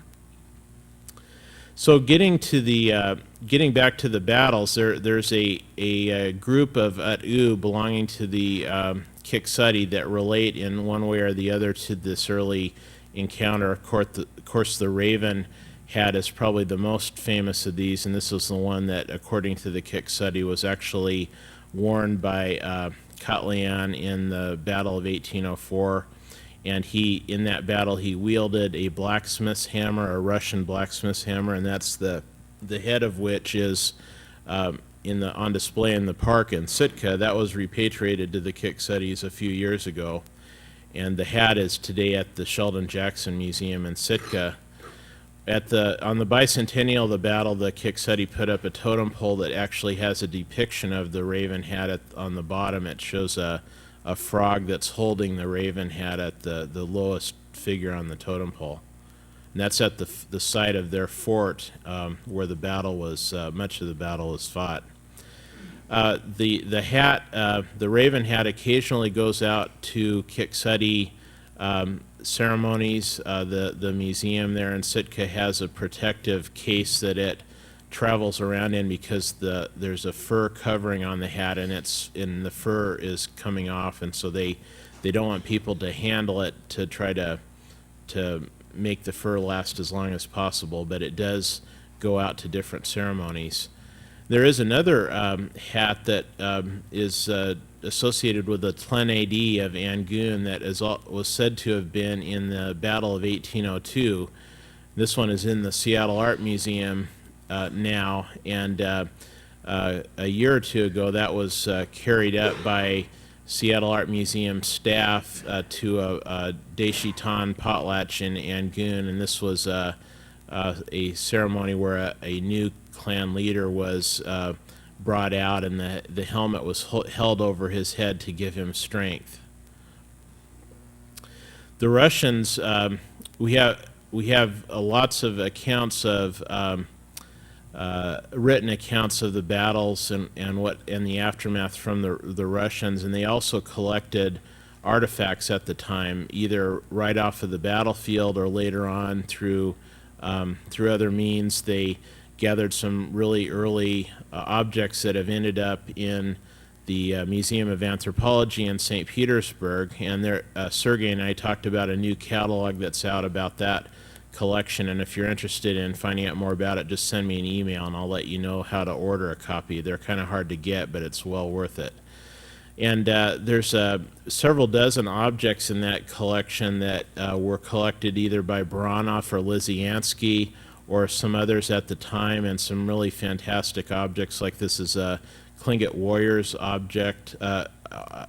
So getting back to the battles, there's a group of at.oow belonging to the Kiks.adi that relate in one way or the other to this early encounter. Of course, the Raven hat is probably the most famous of these, and this was the one that, according to the Kiks.adi, was actually worn by Katlian in the Battle of 1804. And in that battle, he wielded a blacksmith's hammer, a Russian blacksmith's hammer, and that's the head of which is on display in the park in Sitka. That was repatriated to the Kiks.adis a few years ago, and the hat is today at the Sheldon Jackson Museum in Sitka. On the bicentennial of the battle, the Kiks.adi put up a totem pole that actually has a depiction of the Raven hat on the bottom. It shows a a frog that's holding the raven hat at the lowest figure on the totem pole. And that's at the site of their fort where the battle was, much of the battle was fought. The hat, the raven hat occasionally goes out to Kiks.adi ceremonies. The museum there in Sitka has a protective case that it travels around in because there's a fur covering on the hat, and the fur is coming off, and so they don't want people to handle it to try to make the fur last as long as possible, but it does go out to different ceremonies. There is another hat that is associated with the Kiks.adi of Angoon that was said to have been in the Battle of 1802. This one is in the Seattle Art Museum now, and a year or two ago that was carried up by Seattle Art Museum staff to a Deshitan potlatch in Angoon, and this was a ceremony where a new clan leader was brought out, and the helmet was held over his head to give him strength. The Russians, we have lots of accounts of written accounts of the battles and the aftermath from the Russians, and they also collected artifacts at the time, either right off of the battlefield or later on through other means. They gathered some really early objects that have ended up in the Museum of Anthropology in St. Petersburg, and Sergey and I talked about a new catalog that's out about that collection, and if you're interested in finding out more about it, just send me an email and I'll let you know how to order a copy. They're kind of hard to get, but it's well worth it. And there's several dozen objects in that collection that were collected either by Baranov or Lysiansky or some others at the time, and some really fantastic objects. Like this is a Tlingit warrior's object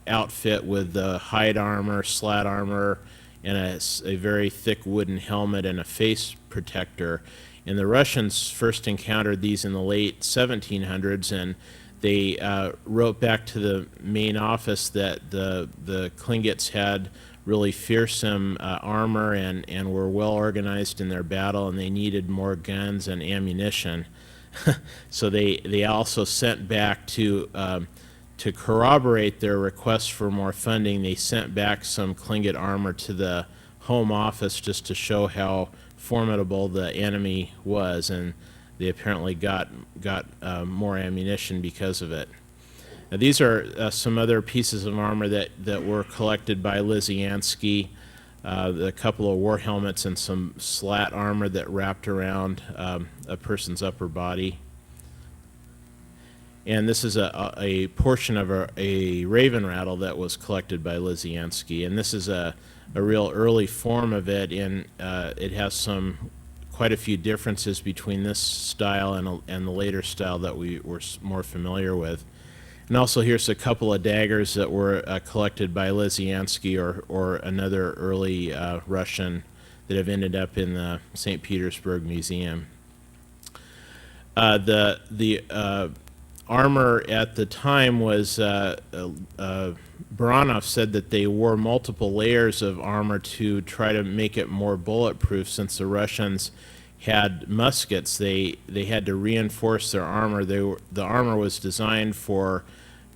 outfit with the hide armor, slat armor, and a very thick wooden helmet and a face protector. And the Russians first encountered these in the late 1700s, and they wrote back to the main office that the Tlingits had really fearsome armor and were well organized in their battle, and they needed more guns and ammunition. So they also sent back to corroborate their request for more funding. They sent back some Tlingit armor to the Home Office just to show how formidable the enemy was, and they apparently got more ammunition because of it. Now, these are some other pieces of armor that were collected by Lysiansky, a couple of war helmets and some slat armor that wrapped around a person's upper body. And this is a portion of a raven rattle that was collected by Lysiansky, and this is a real early form of it, and it has quite a few differences between this style and the later style that we were more familiar with. And also here's a couple of daggers that were collected by Lysiansky or another early Russian that have ended up in the St. Petersburg Museum. The armor at the time was, Baranov said that they wore multiple layers of armor to try to make it more bulletproof. Since the Russians had muskets, they had to reinforce their armor. The armor was designed for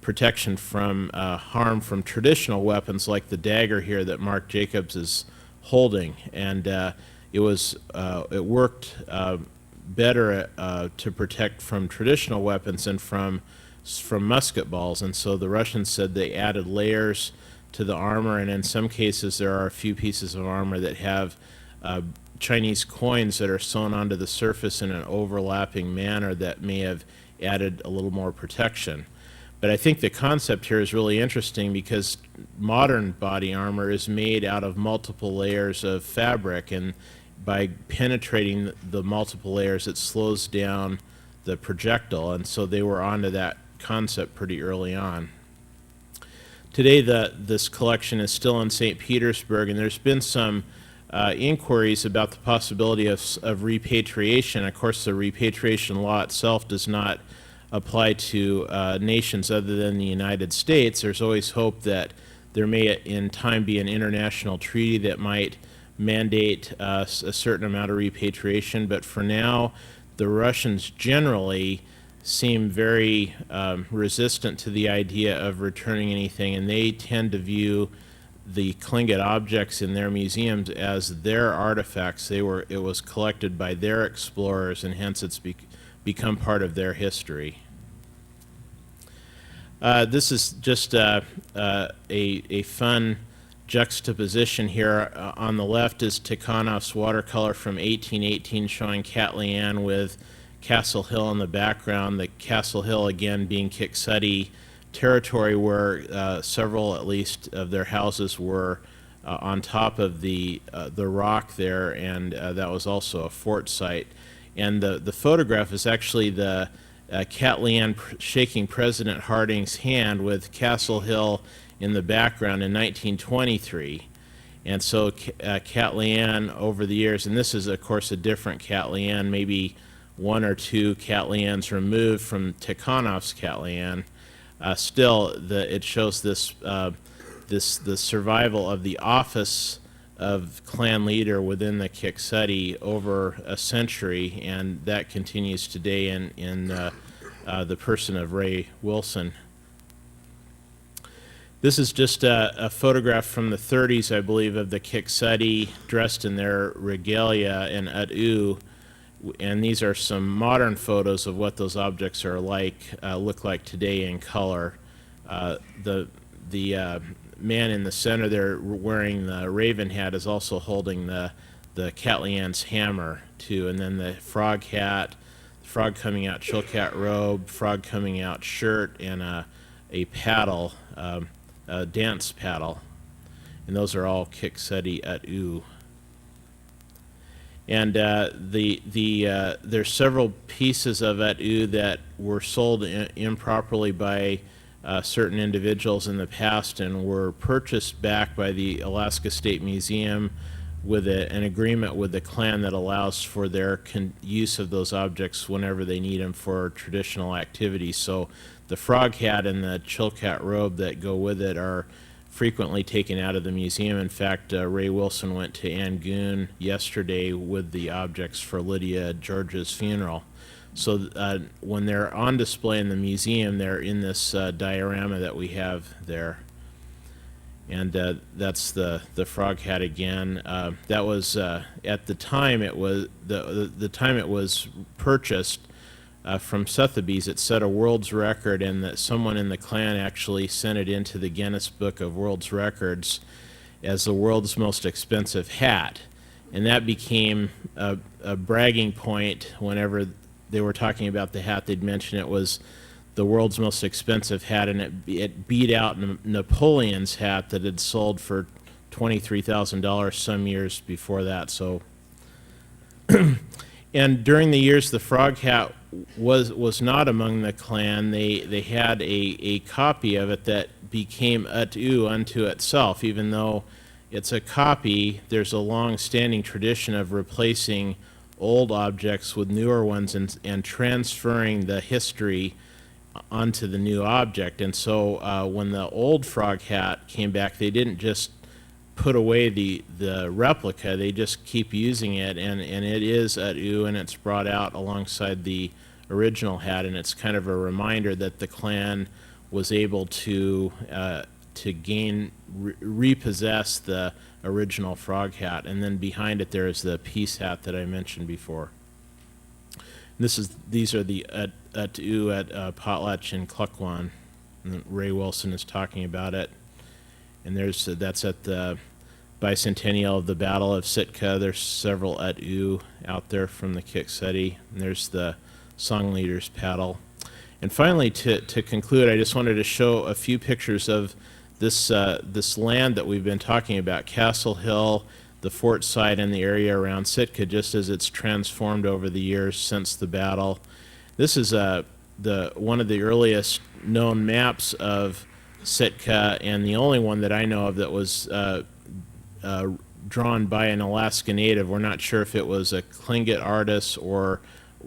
protection from harm from traditional weapons like the dagger here that Mark Jacobs is holding, and it worked better to protect from traditional weapons than from musket balls. And so the Russians said they added layers to the armor, and in some cases there are a few pieces of armor that have Chinese coins that are sewn onto the surface in an overlapping manner that may have added a little more protection. But I think the concept here is really interesting because modern body armor is made out of multiple layers of fabric, and by penetrating the multiple layers, it slows down the projectile, and so they were onto that concept pretty early on. Today, this collection is still in St. Petersburg, and there's been some inquiries about the possibility of repatriation. Of course, the repatriation law itself does not apply to nations other than the United States. There's always hope that there may in time be an international treaty that might mandate a certain amount of repatriation, but for now, the Russians generally seem very resistant to the idea of returning anything, and they tend to view the Tlingit objects in their museums as their artifacts. It was collected by their explorers, and hence it's become part of their history. This is just a fun juxtaposition here. On the left is Tikhonov's watercolor from 1818 showing Katlian with Castle Hill in the background. The Castle Hill, again, being Kiks.adi territory where several, at least, of their houses were on top of the rock there, and that was also a fort site. And the photograph is actually the Katlian shaking President Harding's hand with Castle Hill in the background in 1923. And so Katlian over the years, and this is of course a different Katlian, maybe one or two Katlians removed from Tikhonov's Katlian, still it shows this the survival of the office of clan leader within the Kiks.adi over a century, and that continues today in the person of Ray Wilson. This is just a photograph from the 30s, I believe, of the Kiks.adi dressed in their regalia in at.oow, and these are some modern photos of what those objects are like, look like today in color. The man in the center there wearing the raven hat is also holding the Katlian's hammer too, and then the frog hat, the frog coming out chilkat robe, frog coming out shirt, and a paddle, a dance paddle, and those are all Kiks.adi at.oow. And there's several pieces of at.oow that were sold improperly by certain individuals in the past and were purchased back by the Alaska State Museum with an agreement with the clan that allows for their use of those objects whenever they need them for traditional activities. So the frog hat and the chilkat robe that go with it are frequently taken out of the museum. In fact, Ray Wilson went to Angoon yesterday with the objects for Lydia George's funeral. So when they're on display in the museum, they're in this diorama that we have there. And that's the frog hat again. That was at the time it was the time it was purchased from Sotheby's. It set a world's record, and that someone in the clan actually sent it into the Guinness Book of World's Records as the world's most expensive hat. And that became a bragging point whenever they were talking about the hat. They'd mention it was the world's most expensive hat, and it beat out Napoleon's hat that had sold for $23,000 some years before that. So, and during the years the frog hat was not among the clan, they had a copy of it that became at.oow unto itself. Even though it's a copy, there's a long-standing tradition of replacing old objects with newer ones and transferring the history onto the new object. And so when the old frog hat came back, they didn't just put away the replica, they just keep using it, and it is at.oow, and it's brought out alongside the original hat, and it's kind of a reminder that the clan was able to repossess the original frog hat. And then behind it there is the peace hat that I mentioned before. These are the at.oow at Potlatch in Klawock, and Ray Wilson is talking about it. And that's at the bicentennial of the Battle of Sitka. There's several at.oow out there from the Kiks.adi, and there's the song leader's paddle. And finally, to conclude, I just wanted to show a few pictures of this land that we've been talking about, Castle Hill, the fort site, and the area around Sitka, just as it's transformed over the years since the battle. This is one of the earliest known maps of Sitka, and the only one that I know of that was drawn by an Alaska Native. We're not sure if it was a Tlingit artist or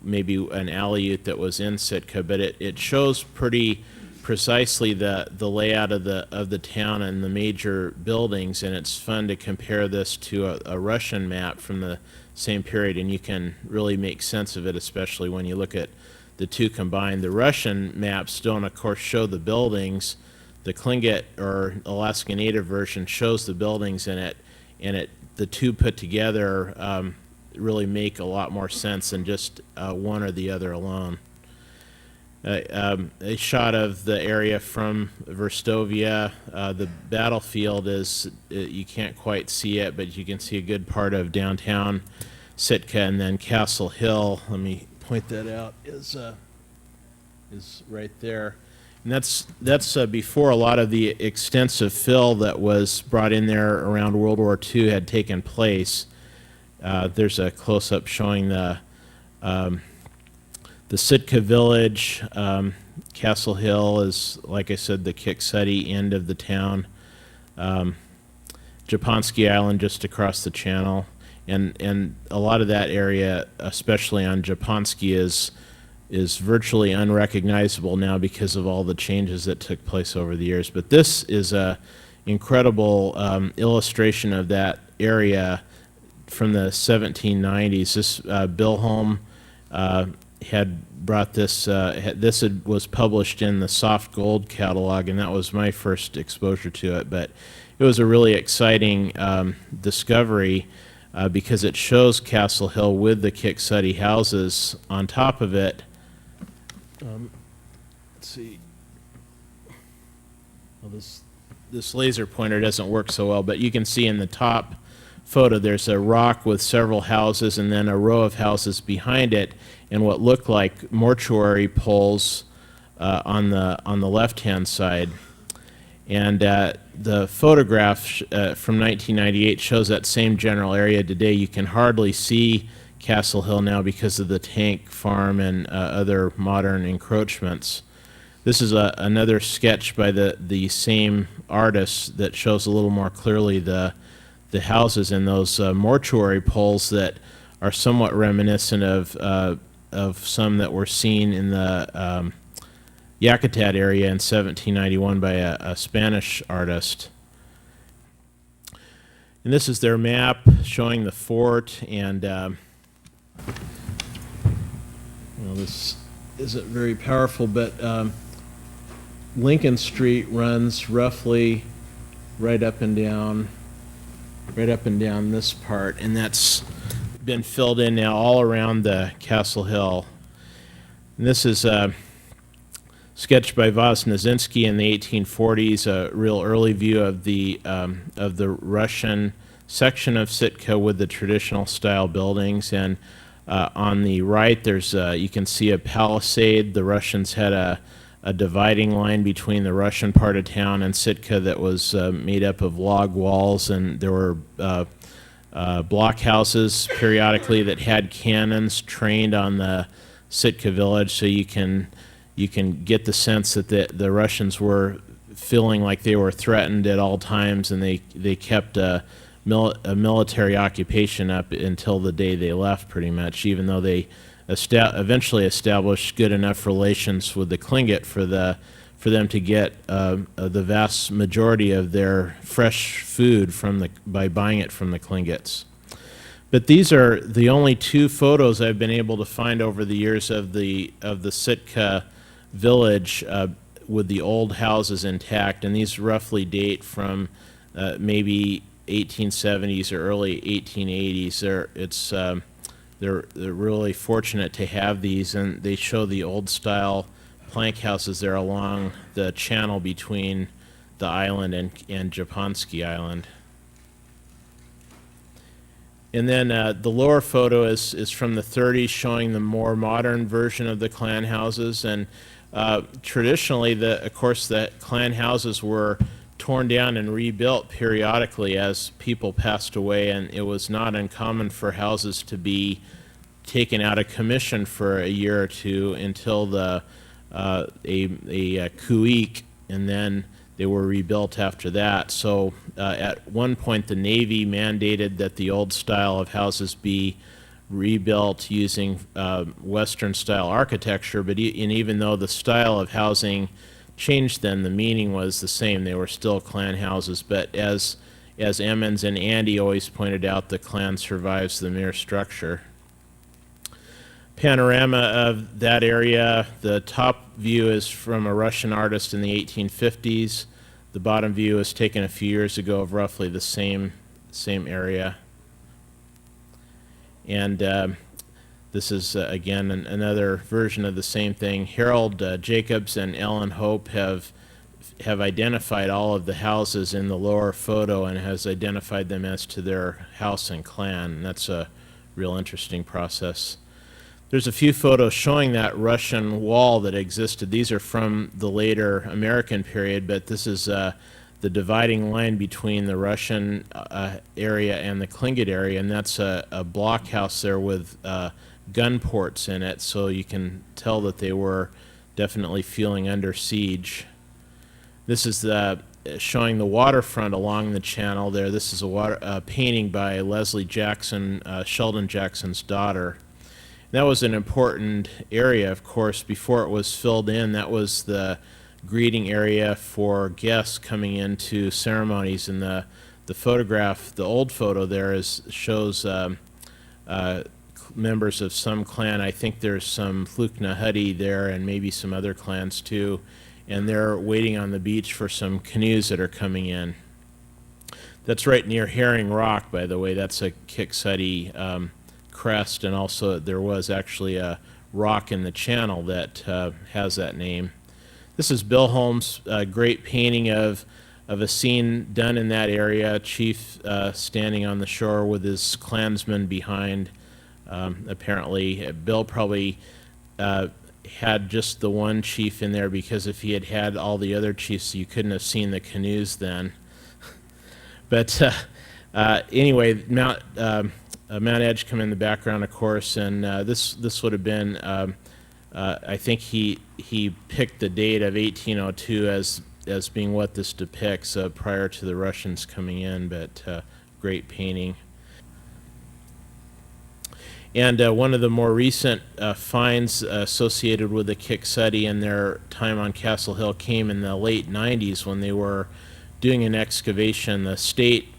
maybe an Aleut that was in Sitka, but it shows pretty precisely the layout of the town and the major buildings, and it's fun to compare this to a Russian map from the same period, and you can really make sense of it, especially when you look at the two combined. The Russian maps don't, of course, show the buildings. The Tlingit or Alaska Native version shows the buildings in it, and the two put together really make a lot more sense than just one or the other alone. A shot of the area from Verstovia. The battlefield is, you can't quite see it, but you can see a good part of downtown Sitka, and then Castle Hill, let me point that out, is right there. And that's before a lot of the extensive fill that was brought in there around World War II had taken place. There's a close-up showing the Sitka village. Castle Hill is, like I said, the Kiks.adi end of the town. Japonski Island just across the channel. And a lot of that area, especially on Japonski, is virtually unrecognizable now because of all the changes that took place over the years. But this is a incredible illustration of that area from the 1790s. This Bill Holm had brought this. Was published in the Soft Gold catalog, and that was my first exposure to it. But it was a really exciting discovery because it shows Castle Hill with the Kiks.adi houses on top of it. Let's see. Well, this laser pointer doesn't work so well, but you can see in the top photo there's a rock with several houses and then a row of houses behind it, and what look like mortuary poles on the left-hand side. And the photograph from 1998 shows that same general area. Today you can hardly see Castle Hill now because of the tank farm and other modern encroachments. This is another sketch by the same artist that shows a little more clearly the houses and those mortuary poles that are somewhat reminiscent of some that were seen in the Yakutat area in 1791 by a Spanish artist. And this is their map showing the fort, and well, this isn't very powerful, but Lincoln Street runs roughly right up and down this part, and that's been filled in now all around the Castle Hill. And this is sketched by Vosnezinski in the 1840s, a real early view of the Russian section of Sitka with the traditional style buildings. And on the right, there's you can see a palisade. The Russians had a dividing line between the Russian part of town and Sitka that was made up of log walls, and there were blockhouses periodically that had cannons trained on the Sitka village, so you can get the sense that the Russians were feeling like they were threatened at all times, and they kept a military occupation up until the day they left, pretty much, even though they eventually established good enough relations with the Tlingit for them to get the vast majority of their fresh food by buying it from the Tlingits. But these are the only two photos I've been able to find over the years of the Sitka village with the old houses intact, and these roughly date from maybe 1870s or early 1880s. They're really fortunate to have these, and they show the old style plank houses there along the channel between the island and Japonski Island. And then the lower photo is from the 30s, showing the more modern version of the clan houses. And traditionally, of course, the clan houses were torn down and rebuilt periodically as people passed away, and it was not uncommon for houses to be taken out of commission for a year or two until a kuik, and then they were rebuilt after that. So at one point, the Navy mandated that the old style of houses be rebuilt using Western style architecture, but even though the style of housing changed then. The meaning was the same. They were still clan houses, but as Emmons and Andy always pointed out, the clan survives the mere structure. Panorama of that area, the top view is from a Russian artist in the 1850s. The bottom view is taken a few years ago of roughly the same area. And this is, again, another version of the same thing. Harold Jacobs and Ellen Hope have identified all of the houses in the lower photo and has identified them as to their house and clan. And that's a real interesting process. There's a few photos showing that Russian wall that existed. These are from the later American period, but this is the dividing line between the Russian area and the Tlingit area, and that's a blockhouse there with gun ports in it, so you can tell that they were definitely feeling under siege. This is showing the waterfront along the channel there. This is a painting by Leslie Jackson, Sheldon Jackson's daughter. That was an important area, of course, before it was filled in. That was the greeting area for guests coming into ceremonies. And the photograph, the old photo there, shows members of some clan. I think there's some Fluknahudi there and maybe some other clans too. And they're waiting on the beach for some canoes that are coming in. That's right near Herring Rock, by the way. That's a Kiks.adi crest, and also there was actually a rock in the channel that has that name. This is Bill Holmes' great painting of a scene done in that area, chief standing on the shore with his clansmen behind. Apparently, Bill probably had just the one chief in there, because if he had had all the other chiefs, you couldn't have seen the canoes then. But anyway, Mount Edgecombe in the background, of course, and this would have been, I think he picked the date of 1802 as being what this depicts, prior to the Russians coming in, but great painting. And one of the more recent finds associated with the Kiks.adi and their time on Castle Hill came in the late 90s when they were doing an excavation. The state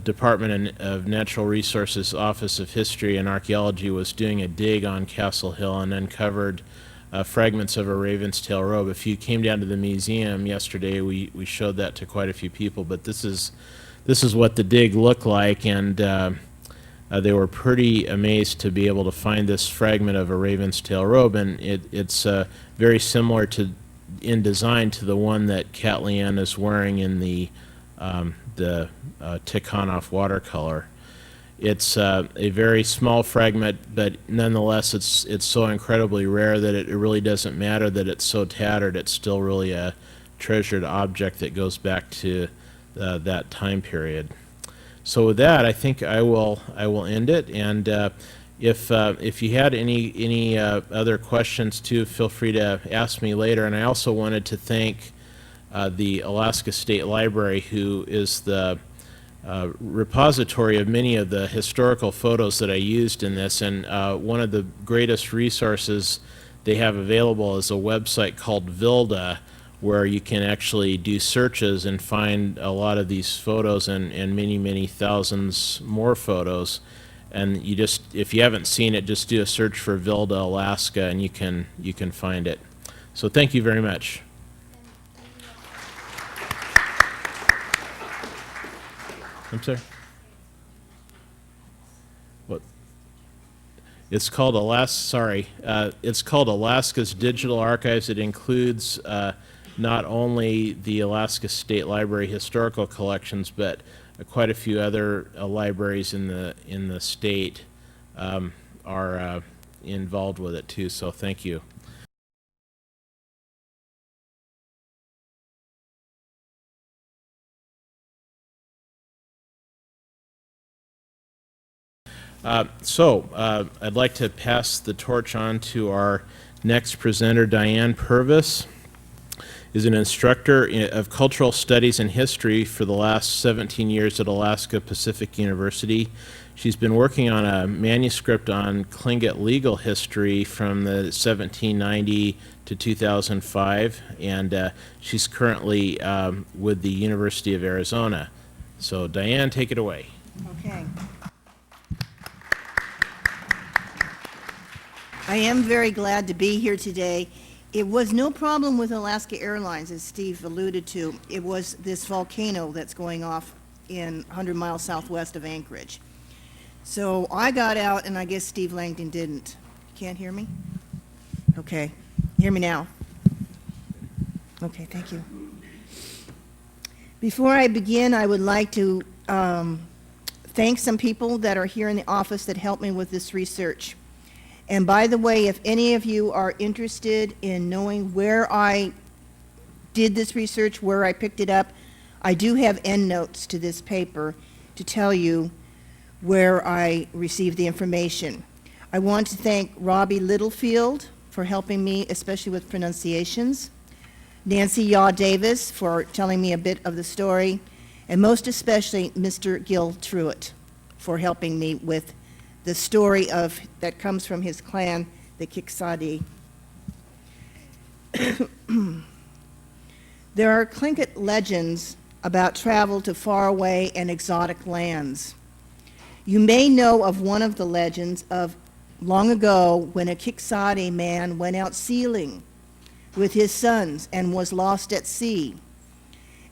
Department of Natural Resources Office of History and Archaeology was doing a dig on Castle Hill and uncovered fragments of a raven's tail robe. If you came down to the museum yesterday, we showed that to quite a few people, but this is what the dig looked like, and they were pretty amazed to be able to find this fragment of a raven's tail robe, and it's very similar in design to the one that Katlian is wearing in the Tikhonov watercolor. It's a very small fragment, but nonetheless it's so incredibly rare that it really doesn't matter that it's so tattered. It's still really a treasured object that goes back to that time period. So with that, I think I will end it, and if you had any other questions too, feel free to ask me later. And I also wanted to thank the Alaska State Library, who is the repository of many of the historical photos that I used in this, and one of the greatest resources they have available is a website called Vilda, where you can actually do searches and find a lot of these photos and many thousands more photos. And you just, if you haven't seen it, just do a search for Vilda, Alaska, and you can find it. So thank you very much. I'm sorry? What? It's called it's called Alaska's Digital Archives. It includes not only the Alaska State Library historical collections, but quite a few other libraries in the state are involved with it too. So thank you. I'd like to pass the torch on to our next presenter. Diane Purvis is an instructor of cultural studies and history for the last 17 years at Alaska Pacific University. She's been working on a manuscript on Tlingit legal history from the 1790 to 2005, and she's currently with the University of Arizona. So Diane, take it away. Okay. I am very glad to be here today. It was no problem with Alaska Airlines, as Steve alluded to. It was this volcano that's going off in 100 miles southwest of Anchorage. So I got out, and I guess Steve Langdon didn't. Can't hear me? Okay. Hear me now? Okay, thank you. Before I begin, I would like to thank some people that are here in the office that helped me with this research. And by the way, if any of you are interested in knowing where I did this research, where I picked it up, I do have endnotes to this paper to tell you where I received the information. I want to thank Robbie Littlefield for helping me, especially with pronunciations, Nancy Yaw Davis for telling me a bit of the story, and most especially Mr. Gil Truitt for helping me with the story that comes from his clan, the Kiks.adi. There are Tlingit legends about travel to faraway and exotic lands. You may know of one of the legends of long ago when a Kiks.adi man went out sealing with his sons and was lost at sea.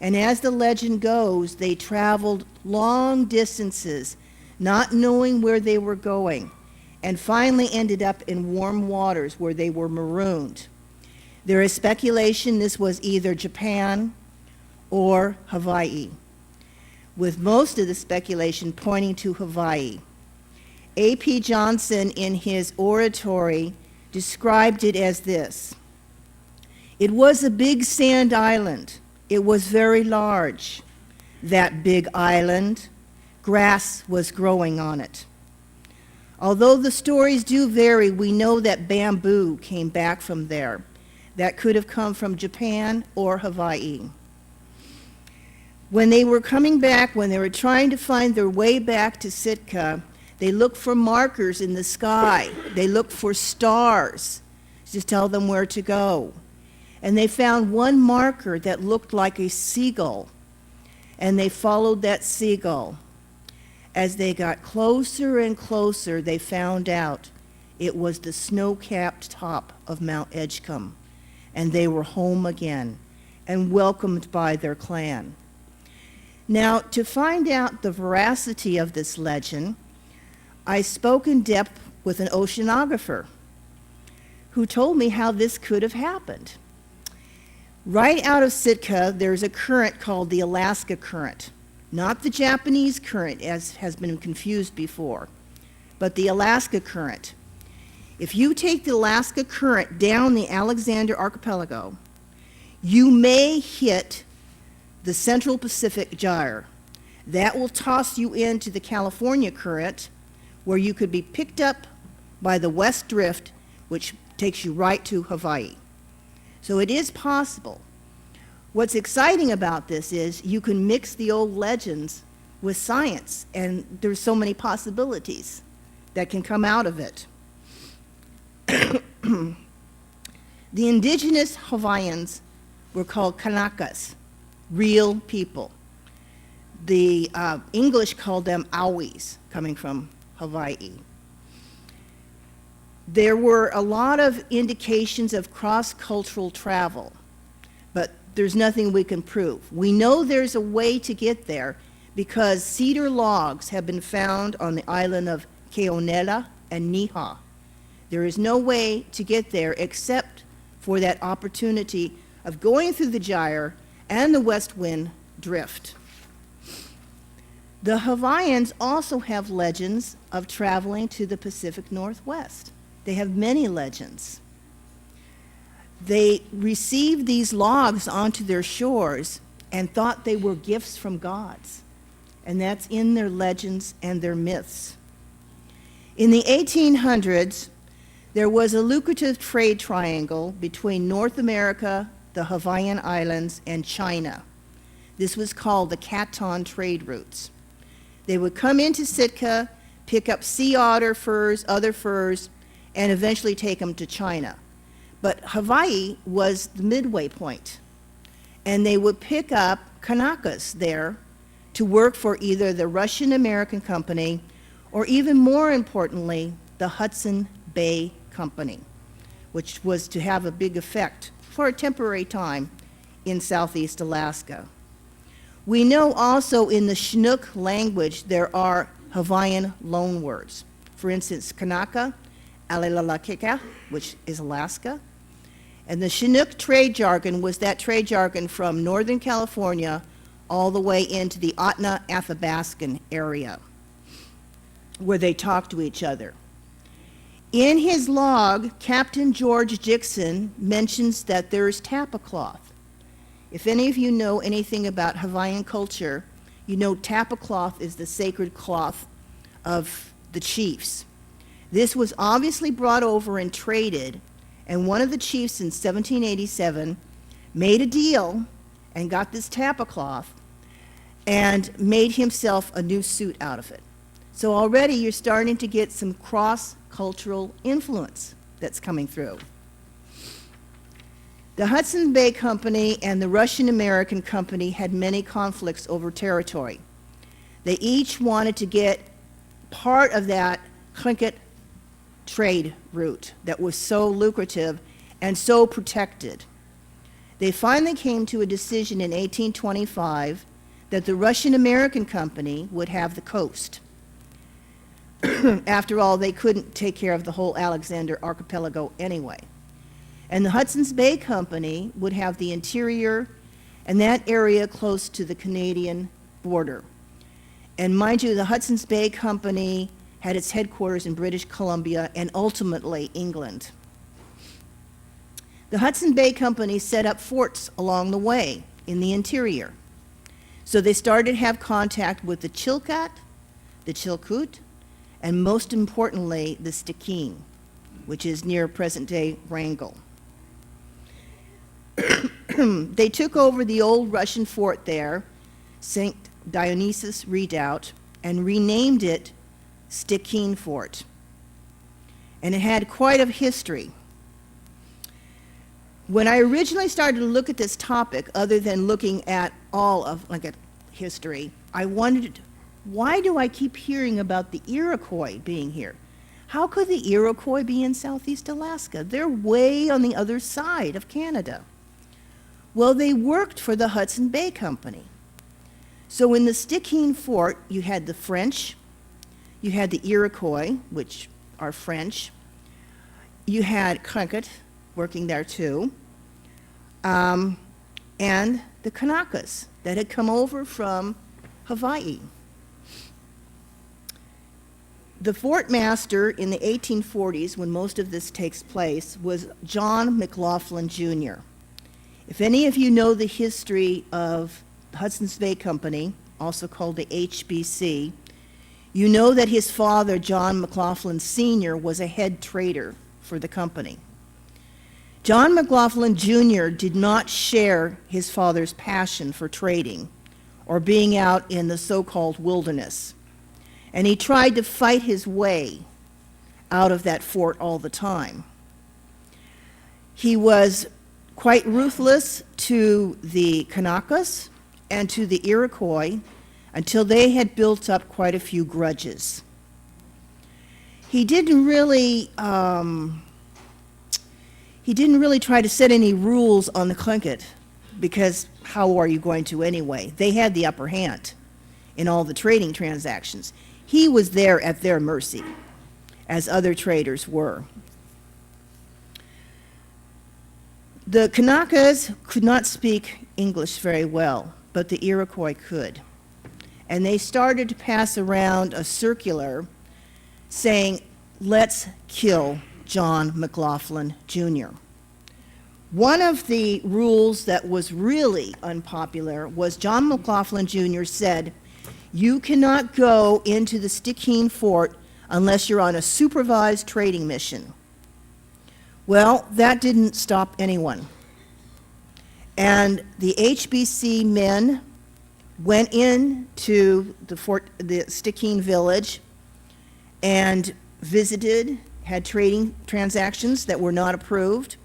And as the legend goes, they traveled long distances, not knowing where they were going, and finally ended up in warm waters where they were marooned. There is speculation this was either Japan or Hawaii, with most of the speculation pointing to Hawaii. A.P. Johnson, in his oratory, described it as this: "It was a big sand island. It was very large. That big island, grass was growing on it." Although the stories do vary, we know that bamboo came back from there. That could have come from Japan or Hawaii. When they were coming back, when they were trying to find their way back to Sitka, they looked for markers in the sky. They looked for stars to tell them where to go. And they found one marker that looked like a seagull, and they followed that seagull. As they got closer and closer, they found out it was the snow-capped top of Mount Edgecombe, and they were home again and welcomed by their clan. Now, to find out the veracity of this legend, I spoke in depth with an oceanographer who told me how this could have happened. Right out of Sitka, there's a current called the Alaska Current. Not the Japanese current, as has been confused before, but the Alaska Current. If you take the Alaska Current down the Alexander Archipelago, you may hit the Central Pacific Gyre. That will toss you into the California Current, where you could be picked up by the West Drift, which takes you right to Hawaii. So it is possible. What's exciting about this is you can mix the old legends with science, and there's so many possibilities that can come out of it. The indigenous Hawaiians were called Kanakas, real people. The English called them Auis, coming from Hawaii. There were a lot of indications of cross-cultural travel, but there's nothing we can prove. We know there's a way to get there because cedar logs have been found on the island of Keonela and Niha. There is no way to get there except for that opportunity of going through the gyre and the west wind drift. The Hawaiians also have legends of traveling to the Pacific Northwest. They have many legends. They received these logs onto their shores and thought they were gifts from gods. And that's in their legends and their myths. In the 1800s, there was a lucrative trade triangle between North America, the Hawaiian Islands, and China. This was called the Canton trade routes. They would come into Sitka, pick up sea otter furs, other furs, and eventually take them to China. But Hawaii was the midway point, and they would pick up Kanakas there to work for either the Russian-American Company or, even more importantly, the Hudson Bay Company, which was to have a big effect for a temporary time in southeast Alaska. We know also in the Chinook language there are Hawaiian loanwords. For instance, Kanaka, Alilalakika, which is Alaska. And the Chinook trade jargon was that trade jargon from Northern California all the way into the Athabascan area, where they talked to each other. In his log, Captain George Dixon mentions that there is tapa cloth. If any of you know anything about Hawaiian culture, you know tapa cloth is the sacred cloth of the chiefs. This was obviously brought over and traded, and one of the chiefs in 1787 made a deal and got this tapa cloth and made himself a new suit out of it. So already you're starting to get some cross-cultural influence that's coming through. The Hudson Bay Company and the Russian-American Company had many conflicts over territory. They each wanted to get part of that Tlingit trade route that was so lucrative and so protected. They finally came to a decision in 1825 that the Russian-American Company would have the coast. After all, they couldn't take care of the whole Alexander Archipelago anyway. And the Hudson's Bay Company would have the interior and that area close to the Canadian border. And mind you, the Hudson's Bay Company had its headquarters in British Columbia and ultimately England. The Hudson Bay Company set up forts along the way in the interior. So they started to have contact with the Chilkat, the Chilkoot, and most importantly, the Stikine, which is near present-day Wrangell. They took over the old Russian fort there, St. Dionysius Redoubt, and renamed it Stikine Fort. And it had quite a history. When I originally started to look at this topic, other than looking at all of history, I wondered, why do I keep hearing about the Iroquois being here? How could the Iroquois be in southeast Alaska? They're way on the other side of Canada. Well, they worked for the Hudson Bay Company. So in the Stikine Fort, you had the French, you had the Iroquois, which are French, you had Tlingit working there too, and the Kanakas that had come over from Hawaii. The fort master in the 1840s, when most of this takes place, was John McLaughlin Jr. If any of you know the history of Hudson's Bay Company, also called the HBC, you know that his father, John McLaughlin Sr., was a head trader for the company. John McLaughlin Jr. did not share his father's passion for trading or being out in the so-called wilderness, and he tried to fight his way out of that fort all the time. He was quite ruthless to the Kanakas and to the Iroquois until they had built up quite a few grudges. He didn't really try to set any rules on the Tlingit, because how are you going to anyway? They had the upper hand in all the trading transactions. He was there at their mercy, as other traders were. The Kanakas could not speak English very well, but the Iroquois could. And they started to pass around a circular saying, "Let's kill John McLaughlin Jr." One of the rules that was really unpopular was John McLaughlin Jr. said, "You cannot go into the Stikine Fort unless you're on a supervised trading mission." Well, that didn't stop anyone. And the HBC men went into the Stikine village and visited, had trading transactions that were not approved.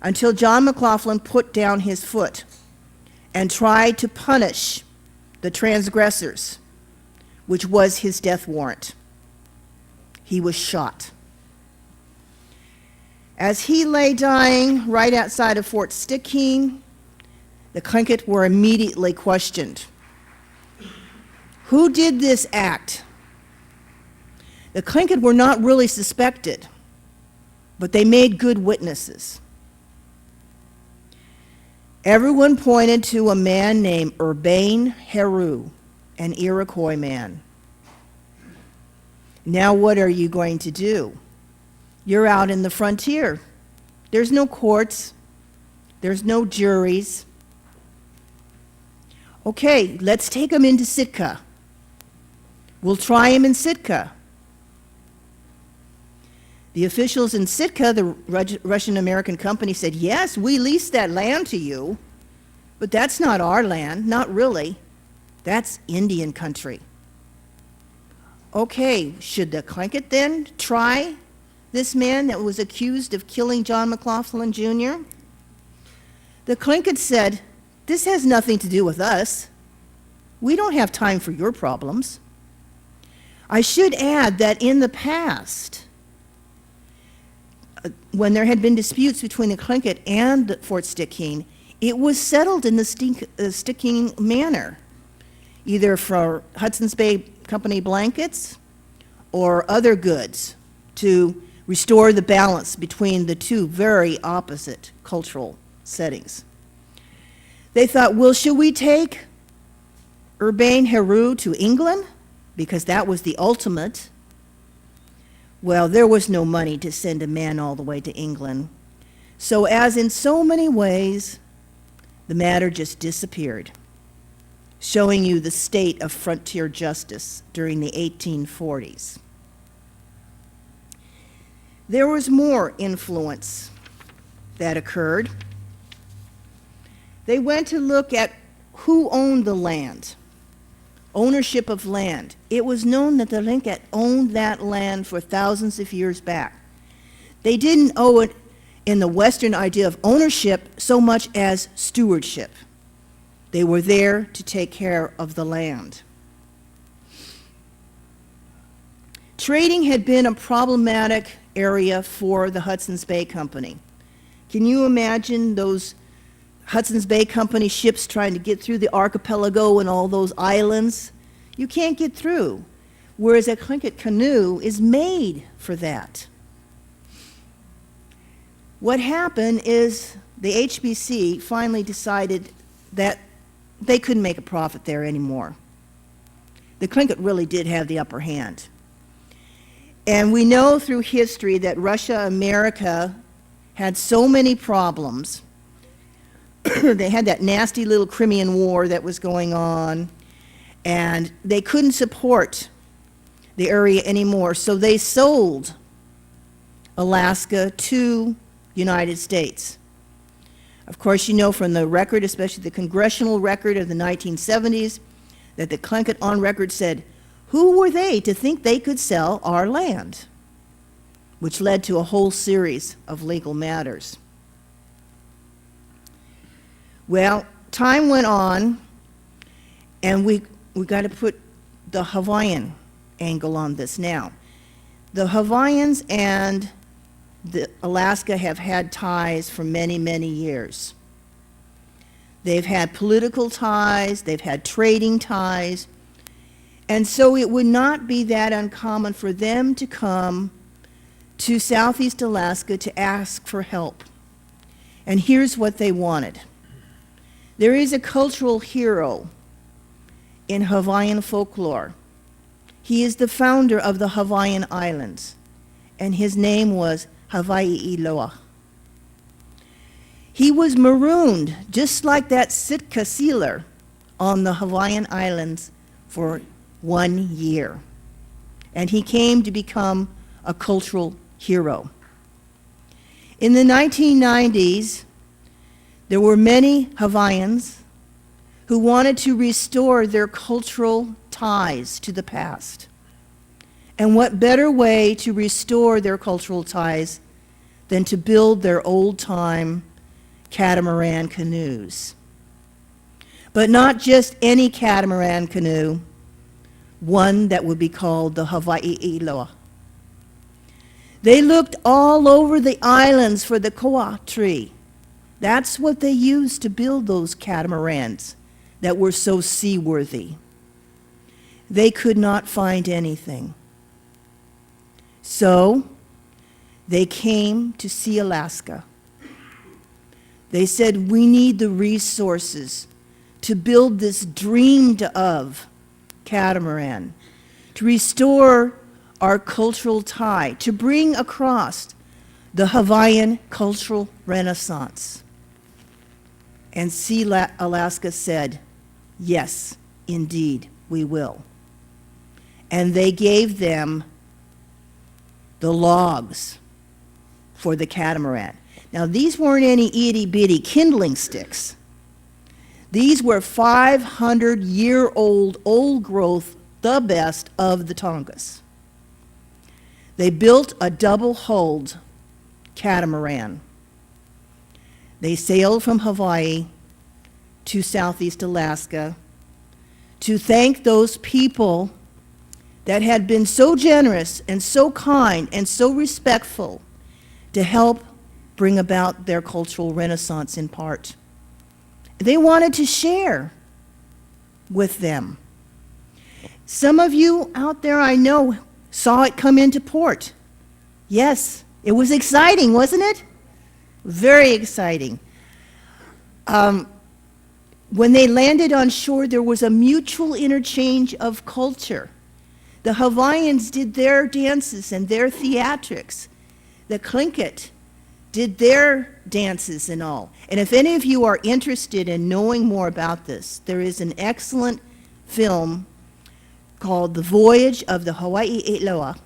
until John McLaughlin put down his foot and tried to punish the transgressors, which was his death warrant. He was shot. As he lay dying right outside of Fort Stickeen, the Tlingit were immediately questioned. Who did this act? The Tlingit were not really suspected, but they made good witnesses. Everyone pointed to a man named Urbane Heru, an Iroquois man. Now what are you going to do? You're out in the frontier. There's no courts. There's no juries. Okay, let's take him into Sitka. We'll try him in Sitka. The officials in Sitka, the Russian-American company, said, yes, we leased that land to you, but that's not our land, not really. That's Indian country. Okay, should the Tlingit then try this man that was accused of killing John McLaughlin Jr.? The Tlingit said, this has nothing to do with us. We don't have time for your problems. I should add that in the past, when there had been disputes between the Tlingit and Fort Stickeen, it was settled in the Stickeen manner, either for Hudson's Bay Company blankets or other goods to restore the balance between the two very opposite cultural settings. They thought, well, should we take Urbane Heru to England? Because that was the ultimate. Well, there was no money to send a man all the way to England. So as in so many ways, the matter just disappeared, showing you the state of frontier justice during the 1840s. There was more influence that occurred. They went to look at who owned the land, ownership of land. It was known that the Lingit owned that land for thousands of years back. They didn't owe it in the Western idea of ownership so much as stewardship. They were there to take care of the land. Trading had been a problematic area for the Hudson's Bay Company. Can you imagine those Hudson's Bay Company ships trying to get through the archipelago and all those islands? You can't get through, whereas a Tlingit canoe is made for that. What happened is the HBC finally decided that they couldn't make a profit there anymore. The Tlingit really did have the upper hand. And we know through history that Russia, America had so many problems. They had that nasty little Crimean War that was going on, and they couldn't support the area anymore, so they sold Alaska to United States. Of course, you know from the record, especially the congressional record of the 1970s, that the Tlingit on record said, who were they to think they could sell our land? Which led to a whole series of legal matters. Well, time went on, and we got to put the Hawaiian angle on this now. The Hawaiians and Alaska have had ties for many, many years. They've had political ties, they've had trading ties, and so it would not be that uncommon for them to come to Southeast Alaska to ask for help. And here's what they wanted. There is a cultural hero in Hawaiian folklore. He is the founder of the Hawaiian Islands, and his name was Hawaii Iloa. He was marooned, just like that Sitka sealer, on the Hawaiian Islands for 1 year. And he came to become a cultural hero. In the 1990s, there were many Hawaiians who wanted to restore their cultural ties to the past. And what better way to restore their cultural ties than to build their old-time catamaran canoes. But not just any catamaran canoe, one that would be called the Hawaii Iloa. They looked all over the islands for the koa tree. That's what they used to build those catamarans that were so seaworthy. They could not find anything. So they came to see Alaska. They said, we need the resources to build this dreamed of catamaran, to restore our cultural tie, to bring across the Hawaiian cultural renaissance. And See Alaska said, yes, indeed, we will. And they gave them the logs for the catamaran. Now, these weren't any itty-bitty kindling sticks. These were 500-year-old, old-growth, the best of the Tongass. They built a double-hulled catamaran. They sailed from Hawaii to Southeast Alaska to thank those people that had been so generous and so kind and so respectful to help bring about their cultural renaissance in part. They wanted to share with them. Some of you out there, I know, saw it come into port. Yes, it was exciting, wasn't it? Very exciting. When they landed on shore, there was a mutual interchange of culture. The Hawaiians did their dances and their theatrics. The Tlingit did their dances and all. And if any of you are interested in knowing more about this, there is an excellent film called The Voyage of the Hawaii Iloa.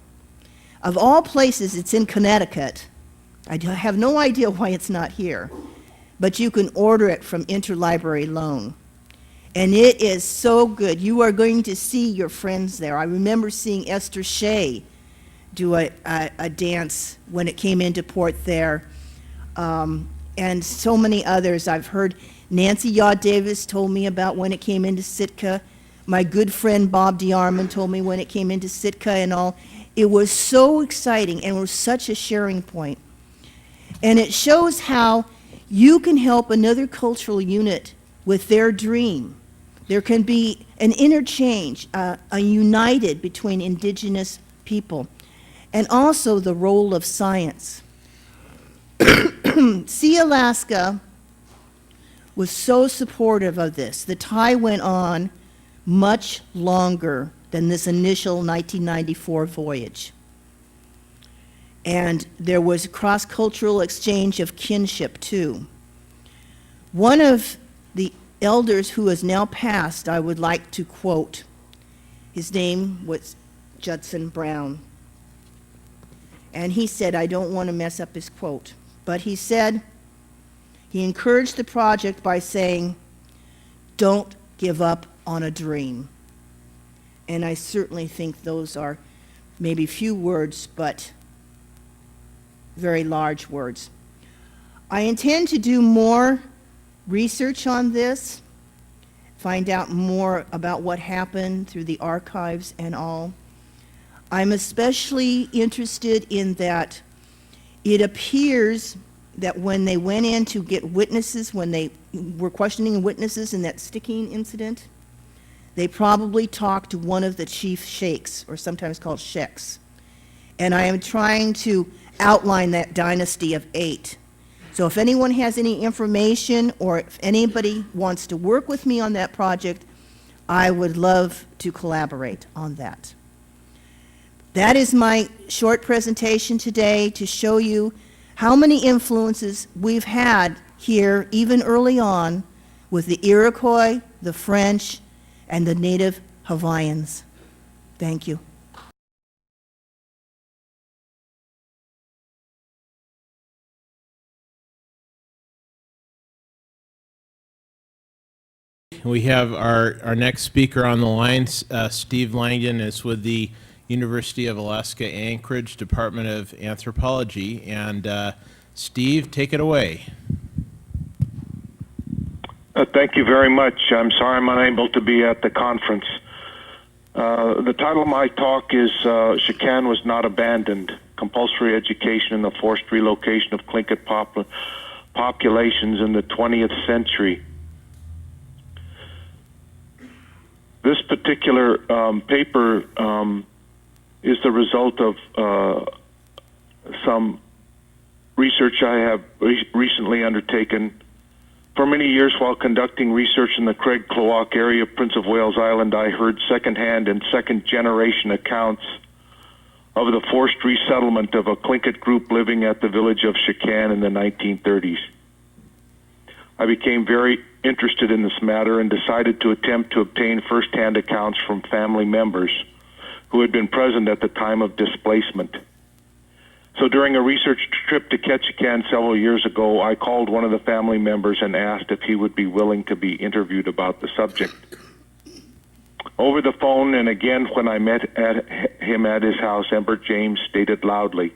Of all places, it's in Connecticut. I have no idea why it's not here, but you can order it from Interlibrary Loan. And it is so good. You are going to see your friends there. I remember seeing Esther Shea do a dance when it came into port there, and so many others. I've heard Nancy Yaw Davis told me about when it came into Sitka. My good friend Bob DeArmond told me when it came into Sitka and all. It was so exciting and was such a sharing point. And it shows how you can help another cultural unit with their dream. There can be an interchange, a united between indigenous people, and also the role of science. See Alaska was so supportive of this. The tie went on much longer than this initial 1994 voyage. And there was cross-cultural exchange of kinship, too. One of the elders who has now passed, I would like to quote. His name was Judson Brown. And he said, I don't want to mess up his quote, but he said, he encouraged the project by saying, don't give up on a dream. And I certainly think those are maybe few words, but very large words. I intend to do more research on this, find out more about what happened through the archives and all. I'm especially interested in that it appears that when they went in to get witnesses, when they were questioning witnesses in that sticking incident, they probably talked to one of the chief sheikhs, or sometimes called sheikhs. And I am trying to outline that dynasty of 8. So if anyone has any information, or if anybody wants to work with me on that project, I would love to collaborate on that. That is my short presentation today to show you how many influences we've had here, even early on, with the Iroquois, the French, and the native Hawaiians. Thank you. We have our next speaker on the line. Steve Langdon is with the University of Alaska Anchorage Department of Anthropology. And Steve, take it away. Thank you very much. I'm sorry I'm unable to be at the conference. The title of my talk is Ketchikan Was Not Abandoned, Compulsory Education in the Forced Relocation of Tlingit Populations in the 20th Century. This particular paper is the result of some research I have recently undertaken. For many years, while conducting research in the Craig Klawock area of Prince of Wales Island, I heard second-hand and second-generation accounts of the forced resettlement of a Tlingit group living at the village of Ketchikan in the 1930s. I became very interested in this matter and decided to attempt to obtain first-hand accounts from family members who had been present at the time of displacement. So during a research trip to Ketchikan several years ago, I called one of the family members and asked if he would be willing to be interviewed about the subject. Over the phone and again when I met him at his house, Embert James stated loudly,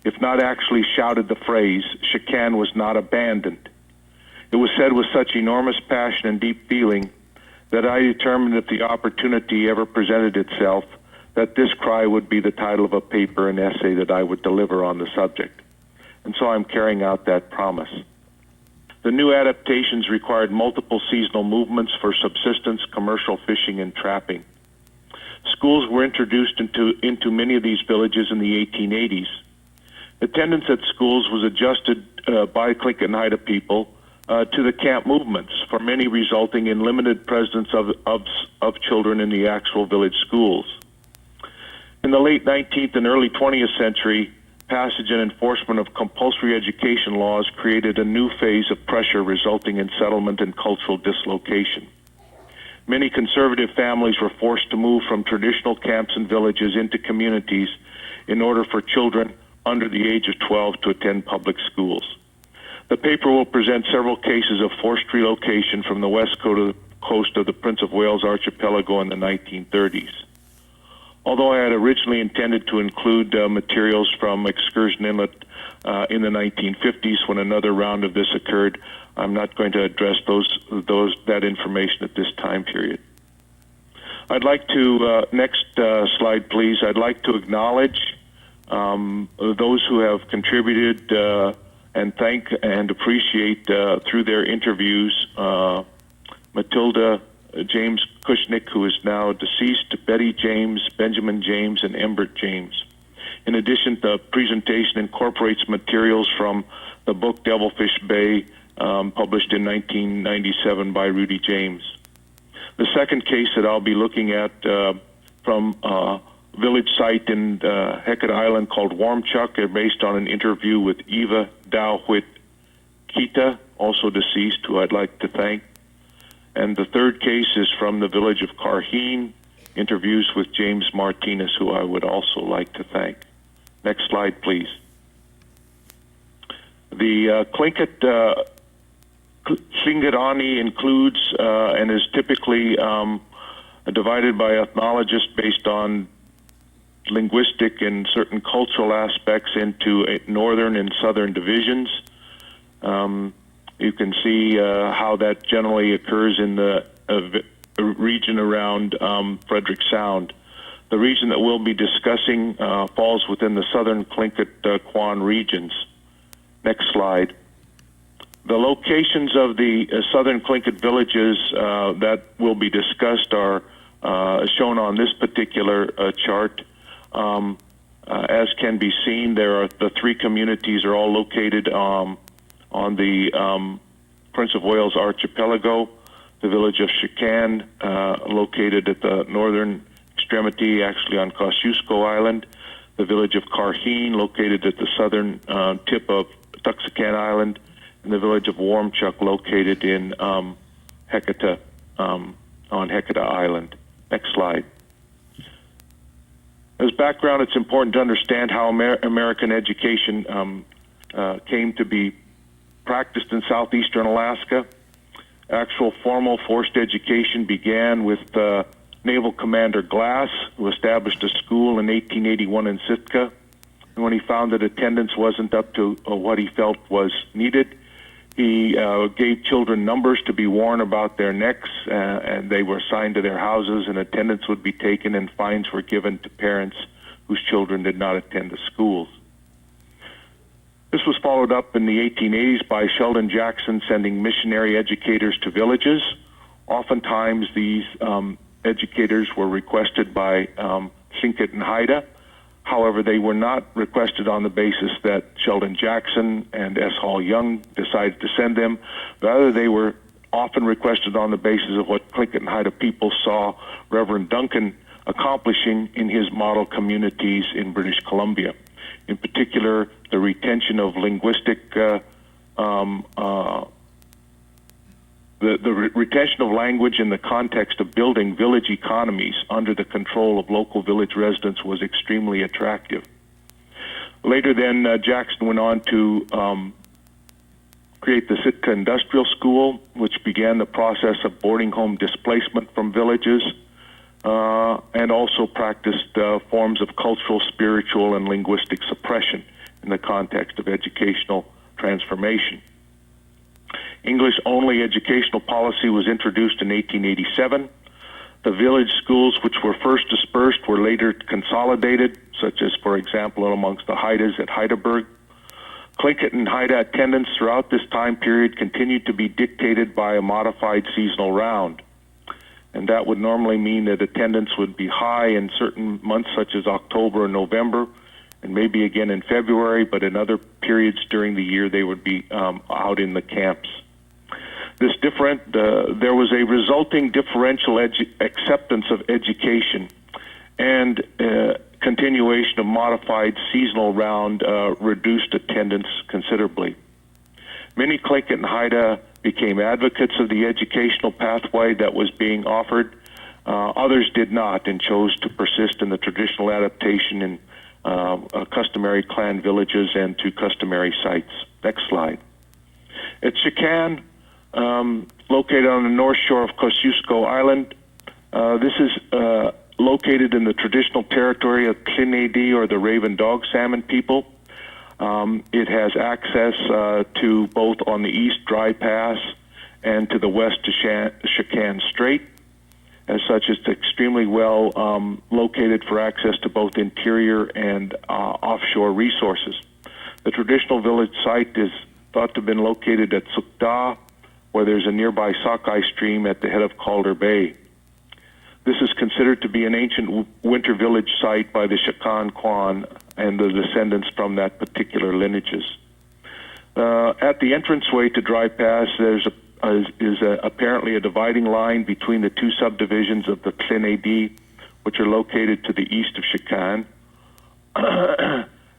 if not actually shouted the phrase, Ketchikan was not abandoned. It was said with such enormous passion and deep feeling that I determined if the opportunity ever presented itself that this cry would be the title of a paper and essay that I would deliver on the subject. And so I'm carrying out that promise. The new adaptations required multiple seasonal movements for subsistence, commercial fishing, and trapping. Schools were introduced into many of these villages in the 1880s. Attendance at schools was adjusted by Tlingit and Haida people to the camp movements, for many resulting in limited presence of children in the actual village schools. In the late 19th and early 20th century, passage and enforcement of compulsory education laws created a new phase of pressure resulting in settlement and cultural dislocation. Many conservative families were forced to move from traditional camps and villages into communities in order for children under the age of 12 to attend public schools. The paper will present several cases of forced relocation from the west coast of the Prince of Wales archipelago in the 1930s. Although I had originally intended to include materials from Excursion Inlet in the 1950s when another round of this occurred, I'm not going to address that information at this time period. I'd like to, next slide please, I'd like to acknowledge those who have contributed and thank and appreciate through their interviews Matilda James Kushnick, who is now deceased, Betty James, Benjamin James, and Embert James. In addition, the presentation incorporates materials from the book Devilfish Bay, published in 1997 by Rudy James. The second case that I'll be looking at from a village site in Hecate Island called Warmchuck, are based on an interview with Eva Dowhwit Kita, also deceased, who I'd like to thank. And the third case is from the village of Karheen, interviews with James Martinez, who I would also like to thank. Next slide, please. The Tlingit Aani includes and is typically divided by ethnologists based on linguistic and certain cultural aspects into northern and southern divisions. You can see how that generally occurs in the region around Frederick Sound. The region that we'll be discussing falls within the southern Tlingit Kwan regions. Next slide. The locations of the southern Tlingit villages that will be discussed are shown on this particular chart. As can be seen, the three communities are all located on the Prince of Wales archipelago. The village of Ketchikan, located at the northern extremity, actually on Kosciuszko Island. The village of Karheen, located at the southern tip of Tuxacan Island. And the village of Warmchuck, located in Hecate, on Hecate Island. Next slide. As background, it's important to understand how American education came to be practiced in southeastern Alaska. Actual formal forced education began with Naval Commander Glass, who established a school in 1881 in Sitka. And when he found that attendance wasn't up to what he felt was needed, he gave children numbers to be worn about their necks, and they were assigned to their houses, and attendance would be taken, and fines were given to parents whose children did not attend the schools. This was followed up in the 1880s by Sheldon Jackson sending missionary educators to villages. Oftentimes, these educators were requested by Lingit and Haida. However, they were not requested on the basis that Sheldon Jackson and S. Hall Young decided to send them. Rather, they were often requested on the basis of what Tlingit and Haida people saw Reverend Duncan accomplishing in his model communities in British Columbia. In particular, the retention of linguistic retention of language in the context of building village economies under the control of local village residents was extremely attractive. Later then, Jackson went on to create the Sitka Industrial School, which began the process of boarding home displacement from villages, and also practiced forms of cultural, spiritual, and linguistic suppression in the context of educational transformation. English-only educational policy was introduced in 1887. The village schools which were first dispersed were later consolidated, such as, for example, amongst the Haidas at Heidelberg. Tlingit and Haida attendance throughout this time period continued to be dictated by a modified seasonal round. And that would normally mean that attendance would be high in certain months such as October and November, and maybe again in February, but in other periods during the year they would be out in the camps. There was a resulting differential acceptance of education, and continuation of modified seasonal round reduced attendance considerably. Many Tlingit and Haida became advocates of the educational pathway that was being offered. Others did not and chose to persist in the traditional adaptation in customary clan villages and to customary sites. Next slide. At Ketchikan, located on the north shore of Kosciuszko Island, this is located in the traditional territory of Kiks.adi, or the Raven Dog Salmon people. It has access to both on the east Dry Pass and to the west to Ketchikan Strait. As such, it's extremely well located for access to both interior and offshore resources. The traditional village site is thought to have been located at Sukda, where there's a nearby sockeye stream at the head of Calder Bay. This is considered to be an ancient winter village site by the Shakan Kwan and the descendants from that particular lineages. At the entranceway to Dry Pass, there's apparently a dividing line between the two subdivisions of the Kiks.adi, which are located to the east of Ketchikan.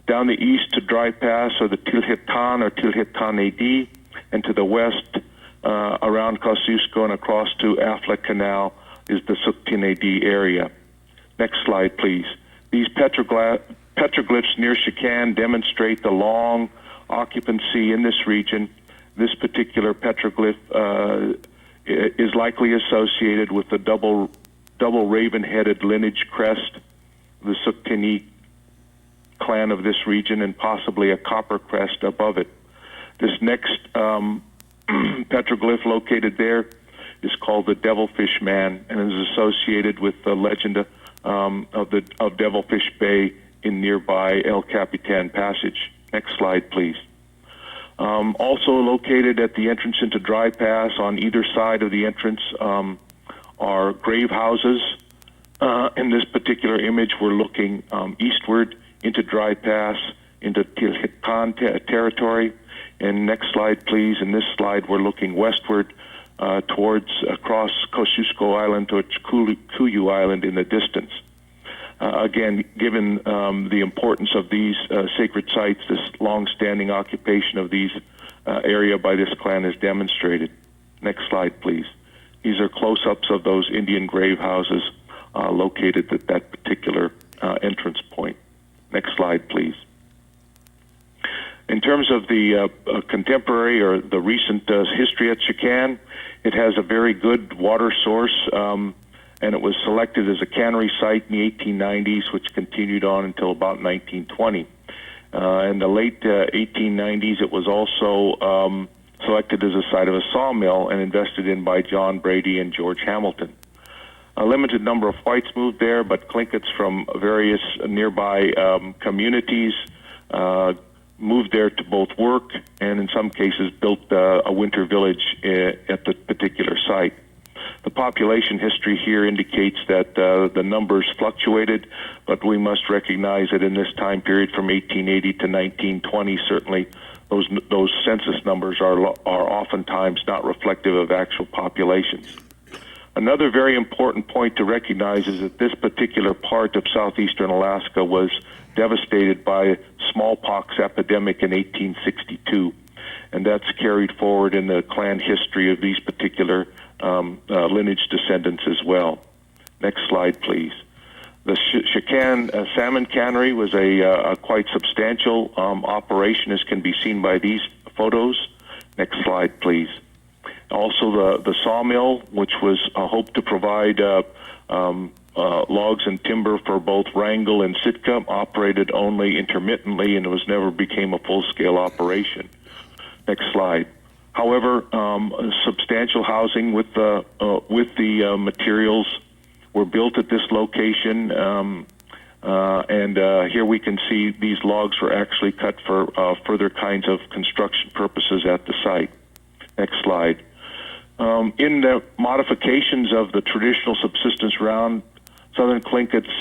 Down the east to Dry Pass are the Tilhitan or Tilhitan-adi, and to the west around Kosciuszko and across to Afla Canal is the Suktin-adi area. Next slide, please. These petroglyphs near Ketchikan demonstrate the long occupancy in this region. This particular petroglyph is likely associated with the double raven-headed lineage crest, the Suktini clan of this region, and possibly a copper crest above it. This next petroglyph located there is called the Devilfish Man, and is associated with the legend of Devilfish Bay in nearby El Capitan Passage. Next slide, please. Also located at the entrance into Dry Pass on either side of the entrance are grave houses. In this particular image, we're looking eastward into Dry Pass, into Tilhitan territory. And next slide, please. In this slide, we're looking westward towards across Kosciuszko Island towards Kuyu Island in the distance. Again, given the importance of these sacred sites, this long-standing occupation of these area by this clan is demonstrated. Next slide, please. These are close-ups of those Indian grave houses located at that particular entrance point. Next slide, please. In terms of the contemporary or the recent history at Ketchikan, it has a very good water source and it was selected as a cannery site in the 1890s, which continued on until about 1920. In the late 1890s, it was also selected as a site of a sawmill and invested in by John Brady and George Hamilton. A limited number of whites moved there, but Tlinkits from various nearby communities moved there to both work and in some cases built a winter village at the particular site. The population history here indicates that the numbers fluctuated, but we must recognize that in this time period from 1880 to 1920, certainly those census numbers are oftentimes not reflective of actual populations. Another very important point to recognize is that this particular part of southeastern Alaska was devastated by a smallpox epidemic in 1862, and that's carried forward in the clan history of these particular lineage descendants as well. Next slide, please. The Ketchikan salmon cannery was a quite substantial operation, as can be seen by these photos. Next slide, please. Also, the sawmill, which was hoped to provide logs and timber for both Wrangell and Sitka, operated only intermittently and never became a full-scale operation. Next slide. However, substantial housing with the materials were built at this location, and here we can see these logs were actually cut for further kinds of construction purposes at the site. Next slide. In the modifications of the traditional subsistence round, Southern Tlinkits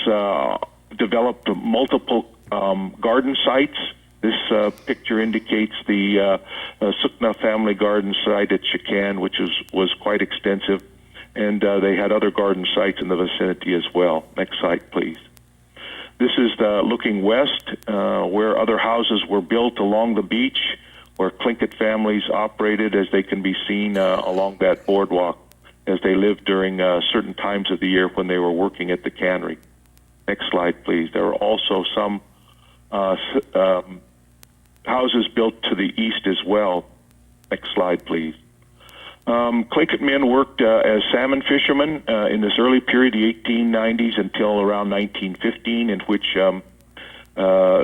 developed multiple garden sites. This picture indicates the Sukna family garden site at Ketchikan, which was quite extensive, and they had other garden sites in the vicinity as well. Next slide, please. This is looking west, where other houses were built along the beach, where Tlingit families operated, as they can be seen along that boardwalk, as they lived during certain times of the year when they were working at the cannery. Next slide, please. There were also some houses built to the east as well. Next slide, please. Tlingit men worked as salmon fishermen in this early period, the 1890s until around 1915, in which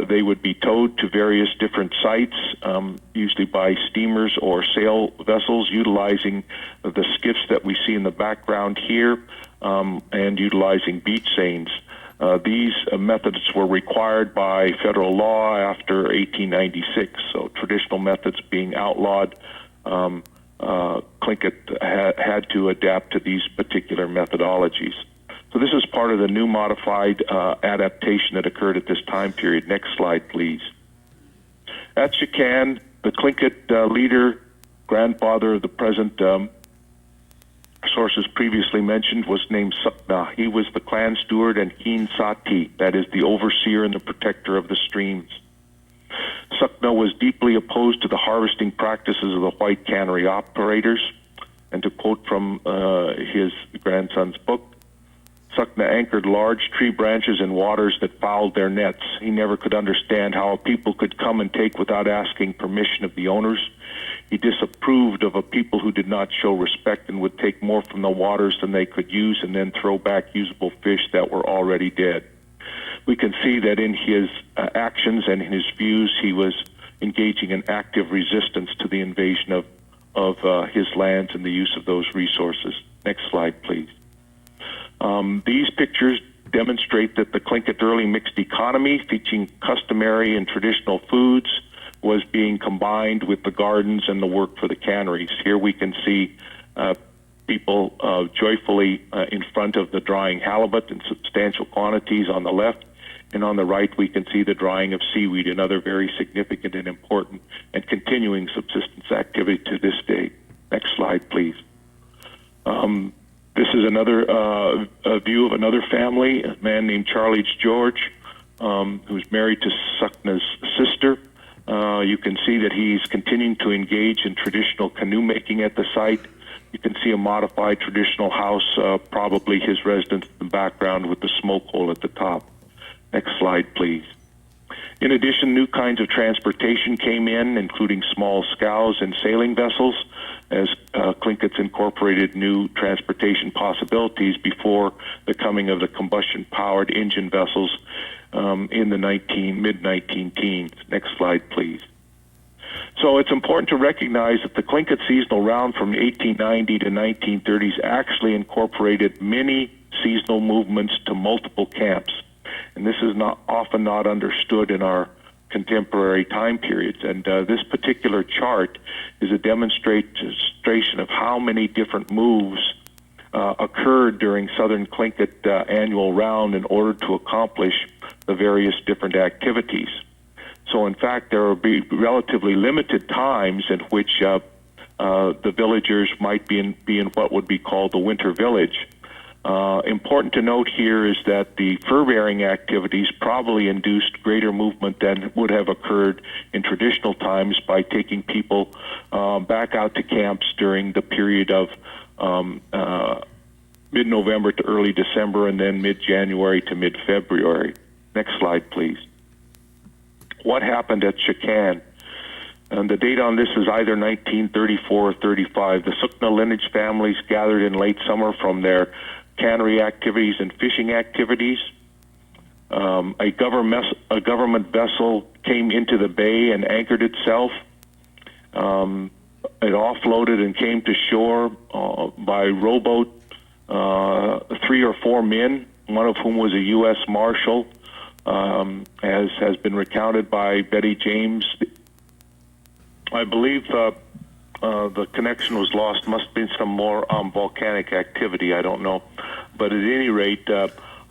they would be towed to various different sites, usually by steamers or sail vessels, utilizing the skiffs that we see in the background here, and utilizing beach seines. These methods were required by federal law after 1896, so traditional methods being outlawed, Tlingit had to adapt to these particular methodologies. So this is part of the new modified adaptation that occurred at this time period. Next slide, please. At Ketchikan, the Tlingit leader, grandfather of the present sources previously mentioned, was named Sukna. He was the clan steward and Keen Sati, that is the overseer and the protector of the streams. Sukna was deeply opposed to the harvesting practices of the white cannery operators, and to quote from his grandson's book, Sukna anchored large tree branches in waters that fouled their nets. He never could understand how a people could come and take without asking permission of the owners. He disapproved of a people who did not show respect and would take more from the waters than they could use and then throw back usable fish that were already dead. We can see that in his actions and in his views, he was engaging in active resistance to the invasion of his lands and the use of those resources. Next slide, please. These pictures demonstrate that the Tlingit early mixed economy, featuring customary and traditional foods, was being combined with the gardens and the work for the canneries. Here we can see people joyfully in front of the drying halibut in substantial quantities on the left, and on the right we can see the drying of seaweed, another very significant and important and continuing subsistence activity to this day. Next slide, please. This is another view of another family, a man named Charlie George, who's married to Sukna's sister. You can see that he's continuing to engage in traditional canoe making at the site. You can see a modified traditional house, probably his residence in the background with the smoke hole at the top. Next slide, please. In addition, new kinds of transportation came in, including small scows and sailing vessels, as Tlinkits incorporated new transportation possibilities before the coming of the combustion-powered engine vessels in the mid-19 teens. Next slide, please. So it's important to recognize that the Tlingit seasonal round from 1890 to 1930s actually incorporated many seasonal movements to multiple camps. And this is often not understood in our contemporary time periods. And this particular chart is a demonstration of how many different moves occurred during Southern Tlingit annual round in order to accomplish the various different activities. So in fact, there will be relatively limited times in which the villagers might be in what would be called the winter village. Important to note here is that the fur-bearing activities probably induced greater movement than would have occurred in traditional times by taking people back out to camps during the period of mid-November to early December and then mid-January to mid-February. Next slide, please. What happened at Ketchikan? And the date on this is either 1934 or 35. The Sukna lineage families gathered in late summer from their cannery activities and fishing activities. A government vessel came into the bay and anchored itself. It offloaded and came to shore by rowboat, 3 or 4 men, one of whom was a U.S. Marshal, as has been recounted by Betty James. I believe the connection was lost. Must have been some more volcanic activity. I don't know. But at any rate,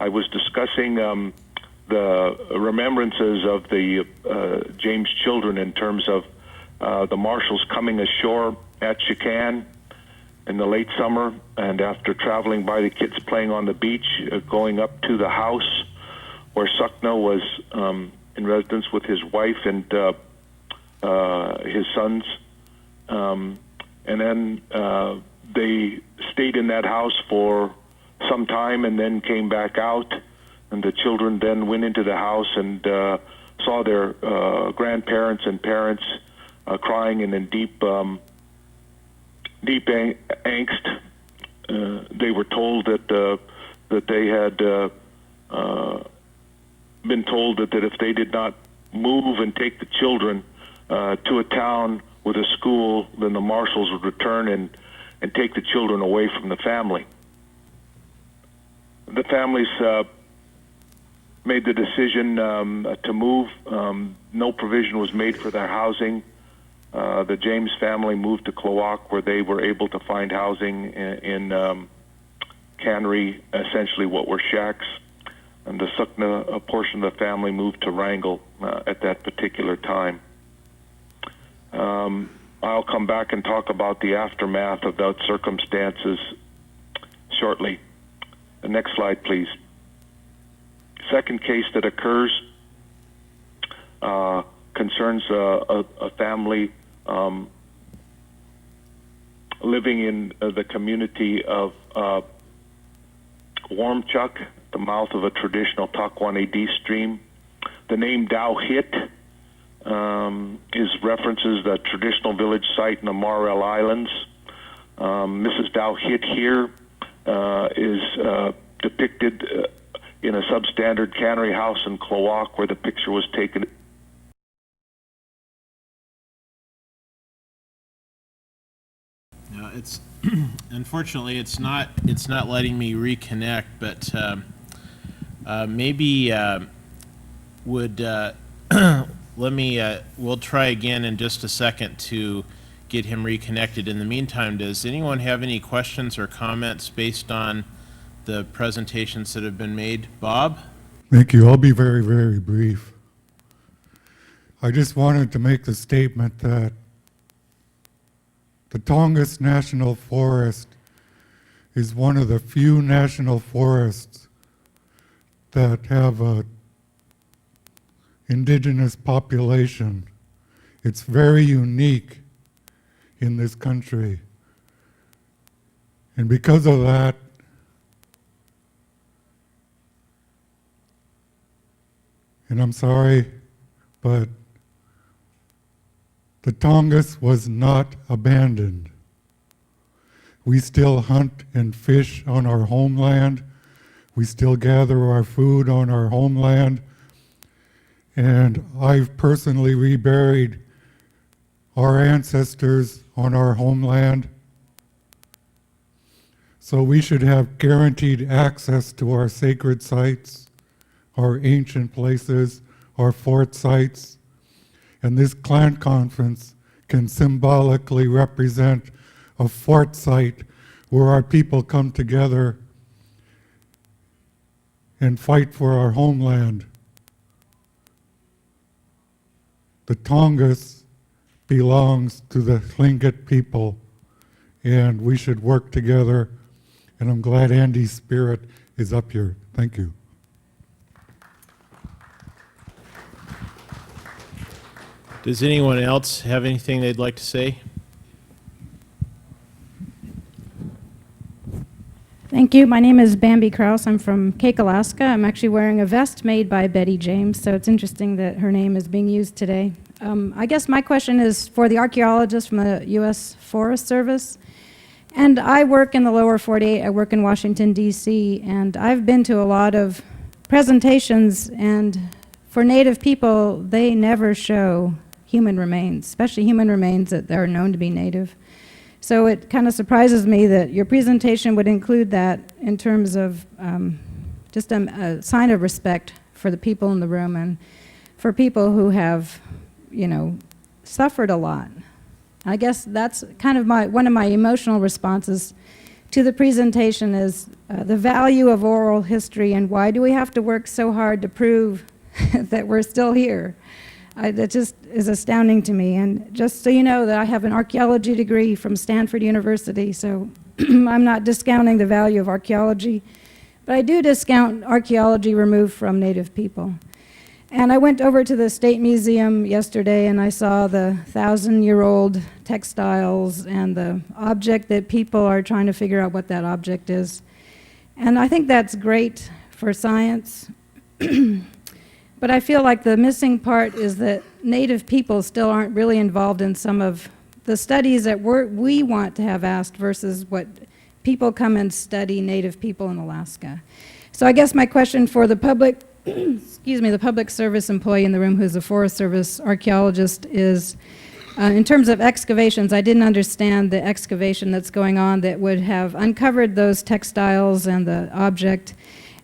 I was discussing the remembrances of the James children in terms of the marshals coming ashore at Ketchikan in the late summer, and after traveling by the kids playing on the beach, going up to the house where Sukna was in residence with his wife and his sons. And then they stayed in that house for some time and then came back out. And the children then went into the house and saw their grandparents and parents crying and in deep angst. They were told that they had been told that if they did not move and take the children to a town with a school, then the marshals would return and take the children away from the family. The families made the decision to move. No provision was made for their housing. The James family moved to Klawock, where they were able to find housing in cannery, essentially what were shacks. And the Sukna, a portion of the family, moved to Wrangell at that particular time. I'll come back and talk about the aftermath of those circumstances shortly. The next slide, please. Second case that occurs concerns a family living in the community of Warmchuck, the mouth of a traditional Kiks.adi stream. The name Dowhit references the traditional village site in the Morrell Islands. Mrs. Dowhit here is depicted in a substandard cannery house in Klawock, where the picture was taken. No, it's unfortunately it's not letting me reconnect, but maybe would let me we'll try again in just a second to get him reconnected. In the meantime, does anyone have any questions or comments based on the presentations that have been made? Bob? Thank you. I'll be very, very brief. I just wanted to make the statement that the Tongass National Forest is one of the few national forests that have a indigenous population. It's very unique in this country. And because of that, and I'm sorry, but the Tongass was not abandoned. We still hunt and fish on our homeland. We still gather our food on our homeland. And I've personally reburied our ancestors on our homeland. So we should have guaranteed access to our sacred sites, our ancient places, our fort sites. And this clan conference can symbolically represent a fort site where our people come together and fight for our homeland. The Tongass belongs to the Lingit people, and we should work together. And I'm glad Andy's spirit is up here. Thank you. Does anyone else have anything they'd like to say? Thank you. My name is Bambi Kraus. I'm from Kake, Alaska. I'm actually wearing a vest made by Betty James, so it's interesting that her name is being used today. I guess my question is for the archaeologist from the U.S. Forest Service. And I work in the lower 48. I work in Washington, D.C., and I've been to a lot of presentations, and for Native people, they never show human remains, especially human remains that are known to be Native. So it kind of surprises me that your presentation would include that in terms of just a sign of respect for the people in the room and for people who have, suffered a lot. I guess that's kind of one of my emotional responses to the presentation is the value of oral history and why do we have to work so hard to prove that we're still here. That just is astounding to me. And just so you know that I have an archaeology degree from Stanford University, so I'm not discounting the value of archaeology, but I do discount archaeology removed from Native people. And I went over to the State Museum yesterday and I saw the 1,000-year-old textiles and the object that people are trying to figure out what that object is. And I think that's great for science. But I feel like the missing part is that Native people still aren't really involved in some of the studies that we want to have asked versus what people come and study Native people in Alaska. So I guess my question for the public, excuse me, the public service employee in the room who's a Forest Service archaeologist is, in terms of excavations, I didn't understand the excavation that's going on that would have uncovered those textiles and the object.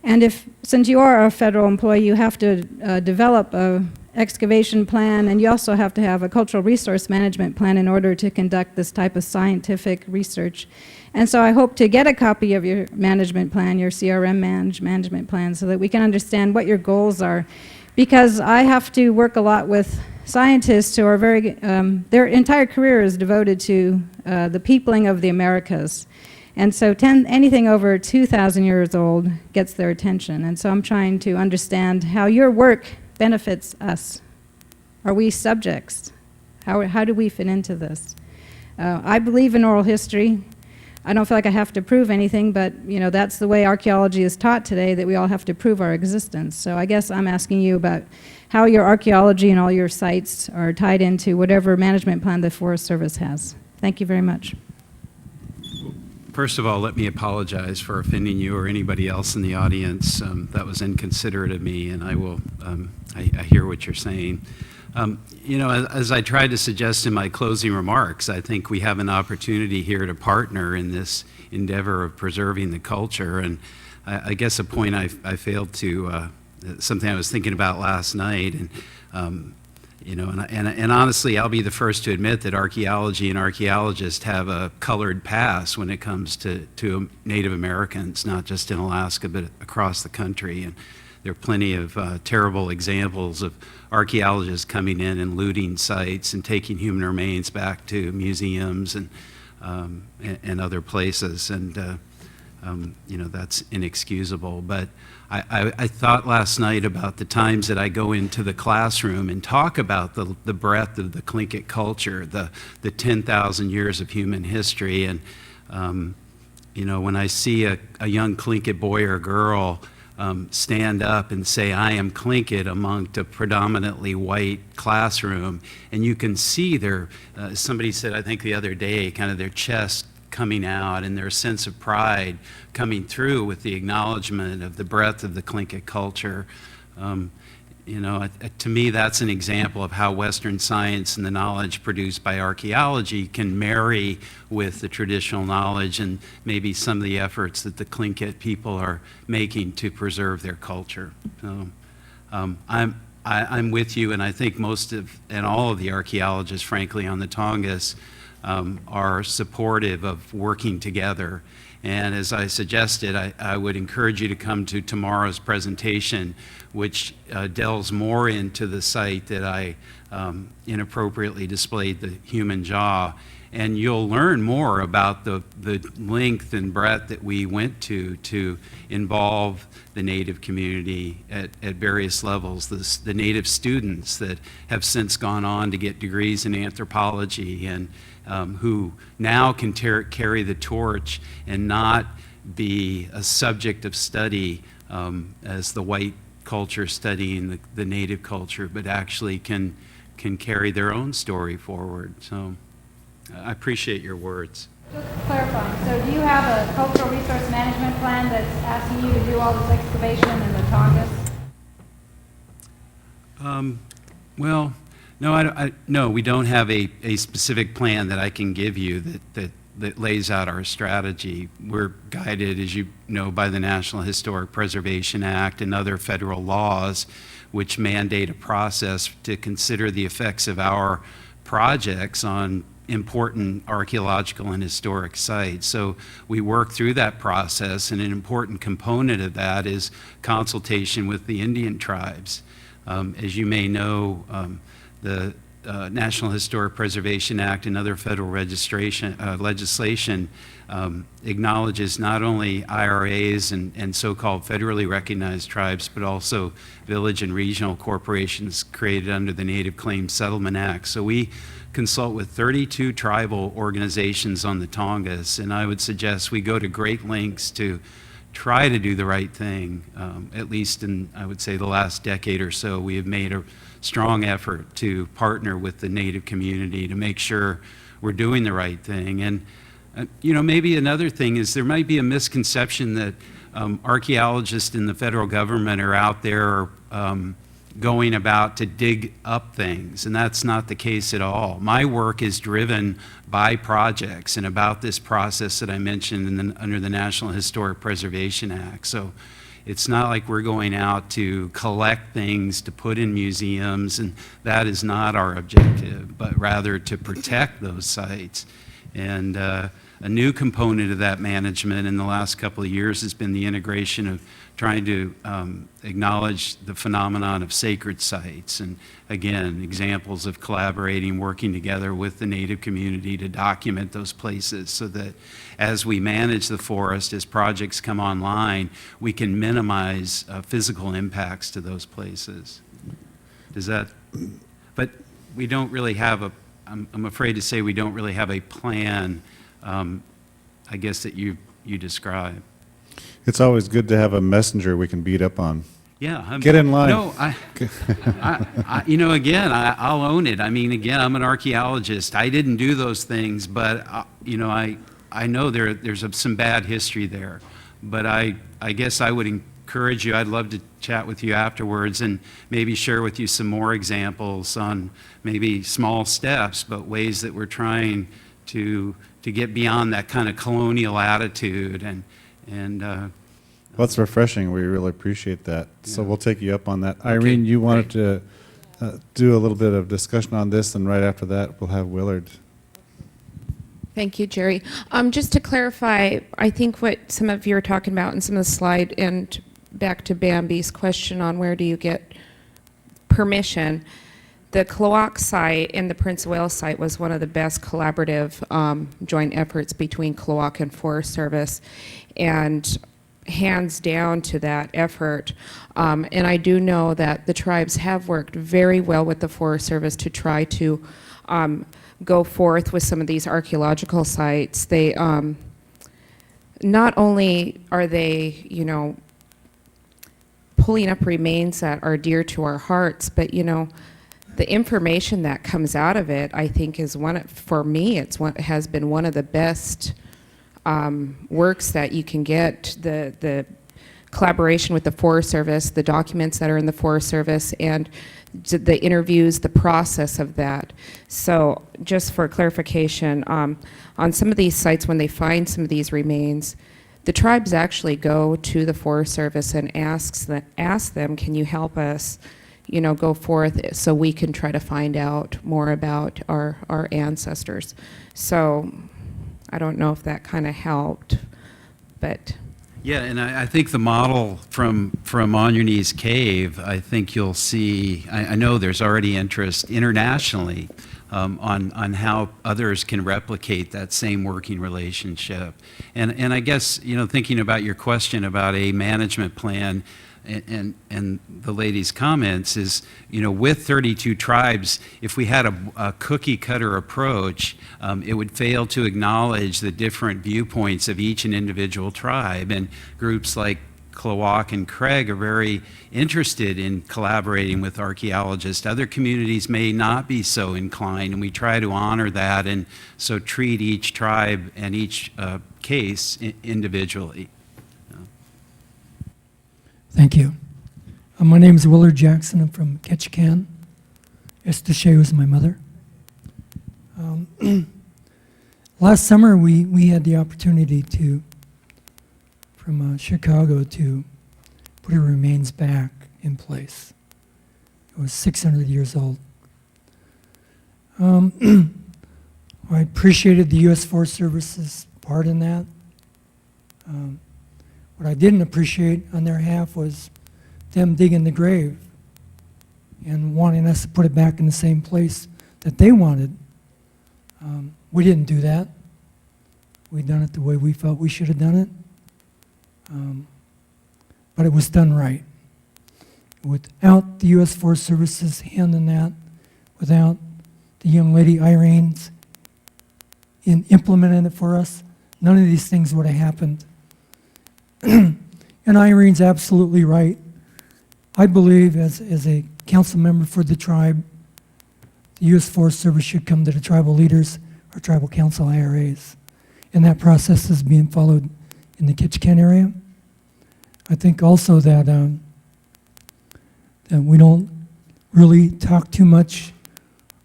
And since you are a federal employee, you have to develop a excavation plan, and you also have to have a cultural resource management plan in order to conduct this type of scientific research. And so I hope to get a copy of your management plan, your CRM management plan, so that we can understand what your goals are. Because I have to work a lot with scientists who are their entire career is devoted to the peopling of the Americas. And so anything over 2,000 years old gets their attention. And so I'm trying to understand how your work benefits us. Are we subjects? How do we fit into this? I believe in oral history. I don't feel like I have to prove anything, but that's the way archaeology is taught today, that we all have to prove our existence. So I guess I'm asking you about how your archaeology and all your sites are tied into whatever management plan the Forest Service has. Thank you very much. First of all, let me apologize for offending you or anybody else in the audience. That was inconsiderate of me, and I hear what you're saying. As I tried to suggest in my closing remarks, I think we have an opportunity here to partner in this endeavor of preserving the culture. And I guess a point I failed to, something I was thinking about last night, and honestly, I'll be the first to admit that archaeology and archaeologists have a colored past when it comes to Native Americans, not just in Alaska, but across the country. And there are plenty of terrible examples of archaeologists coming in and looting sites and taking human remains back to museums and other places. And that's inexcusable. But I thought last night about the times that I go into the classroom and talk about the breadth of the Tlingit culture, the 10,000 years of human history. And, when I see a young Tlingit boy or girl stand up and say, I am Tlingit amongst a predominantly white classroom, and you can see somebody said, I think the other day, kind of their chest coming out, and their sense of pride coming through with the acknowledgement of the breadth of the Tlingit culture. You know, to me, that's an example of how Western science and the knowledge produced by archaeology can marry with the traditional knowledge and maybe some of the efforts that the Tlingit people are making to preserve their culture. So, I'm with you, and I think most of and all of the archaeologists, frankly, on the Tongass are supportive of working together. And as I suggested, I would encourage you to come to tomorrow's presentation, which delves more into the site that I inappropriately displayed the human jaw. And you'll learn more about the length and breadth that we went to involve the Native community at various levels. The Native students that have since gone on to get degrees in anthropology and who now can carry the torch and not be a subject of study as the white culture studying the Native culture, but actually can carry their own story forward. So I appreciate your words. Just clarifying, so do you have a cultural resource management plan that's asking you to do all this excavation in the Tongass? Well, no, no, we don't have a specific plan that I can give you that lays out our strategy. We're guided, as you know, by the National Historic Preservation Act and other federal laws which mandate a process to consider the effects of our projects on important archaeological and historic sites. So we work through that process, and an important component of that is consultation with the Indian tribes. As you may know, the National Historic Preservation Act and other federal legislation acknowledges not only IRAs and so-called federally recognized tribes, but also village and regional corporations created under the Native Claims Settlement Act. So we consult with 32 tribal organizations on the Tongass, and I would suggest we go to great lengths to try to do the right thing. At least in, I would say, the last decade or so, we have made a strong effort to partner with the Native community to make sure we're doing the right thing. And you know, maybe another thing is there might be a misconception that archaeologists in the federal government are out there going about to dig up things, and that's not the case at all. My work is driven by projects and about this process that I mentioned under the National Historic Preservation Act. So it's not like we're going out to collect things to put in museums, and that is not our objective, but rather to protect those sites. And a new component of that management in the last couple of years has been the integration of trying to acknowledge the phenomenon of sacred sites. And again, examples of collaborating, working together with the Native community to document those places so that as we manage the forest, as projects come online, we can minimize physical impacts to those places. Does that, but we don't really have a, I'm afraid to say we don't really have a plan, I guess, that you describe. It's always good to have a messenger we can beat up on. Yeah. Get in line. No, you know, again, I'll own it. I mean, again, I'm an archaeologist. I didn't do those things, but, you know, I know there's some bad history there. But I guess I would encourage you, I'd love to chat with you afterwards and maybe share with you some more examples on maybe small steps, but ways that we're trying to get beyond that kind of colonial attitude and Well, it's refreshing. We really appreciate that. So Yeah. we'll take you up on that. Irene, you wanted to do a little bit of discussion on this, and right after that, we'll have Willard. Thank you, Jerry. Just to clarify, I think what some of you are talking about in some of the slide, and back to Bambi's question on where do you get permission, the Klawock site and the Prince of Wales site was one of the best collaborative joint efforts between Klawock and Forest Service, and hands down to that effort. And I do know that the tribes have worked very well with the Forest Service to try to go forth with some of these archaeological sites. They not only are they, you know, pulling up remains that are dear to our hearts, but, you know, the information that comes out of it, I think, is for me, has been one of the best works that you can get, the collaboration with the Forest Service, the documents that are in the Forest Service, and the interviews, the process of that. So just for clarification, on some of these sites, when they find some of these remains, the tribes actually go to the Forest Service and ask them, can you help us, go forth so we can try to find out more about our ancestors. So I don't know if that kind of helped, but. Yeah, and I think the model from On Your Knees Cave, I think you'll see, I know there's already interest internationally on how others can replicate that same working relationship. And I guess, thinking about your question about a management plan and the lady's comments is, with 32 tribes, if we had a cookie cutter approach, it would fail to acknowledge the different viewpoints of each and individual tribe. And groups like Klawock and Craig are very interested in collaborating with archaeologists. Other communities may not be so inclined, and we try to honor that, and so treat each tribe and each case individually. Thank you. My name is Willard Jackson. I'm from Ketchikan. Esteshe was my mother. Last summer, we had the opportunity from Chicago to put her remains back in place. It was 600 years old. I appreciated the U.S. Forest Service's part in that. What I didn't appreciate on their half was them digging the grave and wanting us to put it back in the same place that they wanted. We didn't do that. We done it the way we felt we should have done it. But it was done right. Without the U.S. Forest Service's hand in that, without the young lady Irene's in implementing it for us, none of these things would have happened. And Irene's absolutely right. I believe as a council member for the tribe, the U.S. Forest Service should come to the tribal leaders or tribal council IRAs. And that process is being followed in the Ketchikan area. I think also that, that we don't really talk too much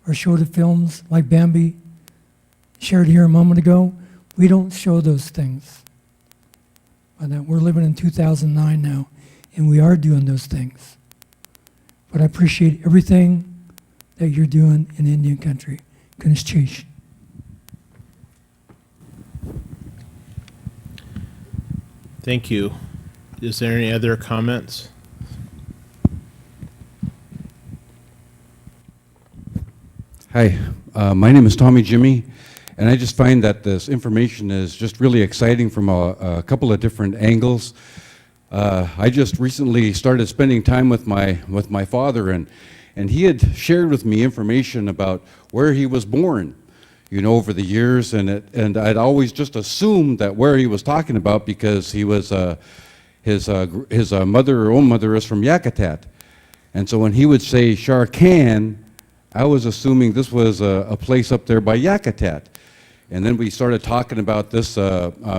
or show the films like Bambi shared here a moment ago. We don't show those things. But we're living in 2009 now, and we are doing those things. But I appreciate everything that you're doing in Indian country. Kanish. Thank you. Is there any other comments? Hi, my name is Tommy Jimmy, and I just find that this information is just really exciting from a couple of different angles. I just recently started spending time with my father, and he had shared with me information about where he was born, over the years, and I'd always just assumed that where he was talking about, because he was his own mother is from Yakutat, and so when he would say Sharkan, I was assuming this was a place up there by Yakutat. And then we started talking about this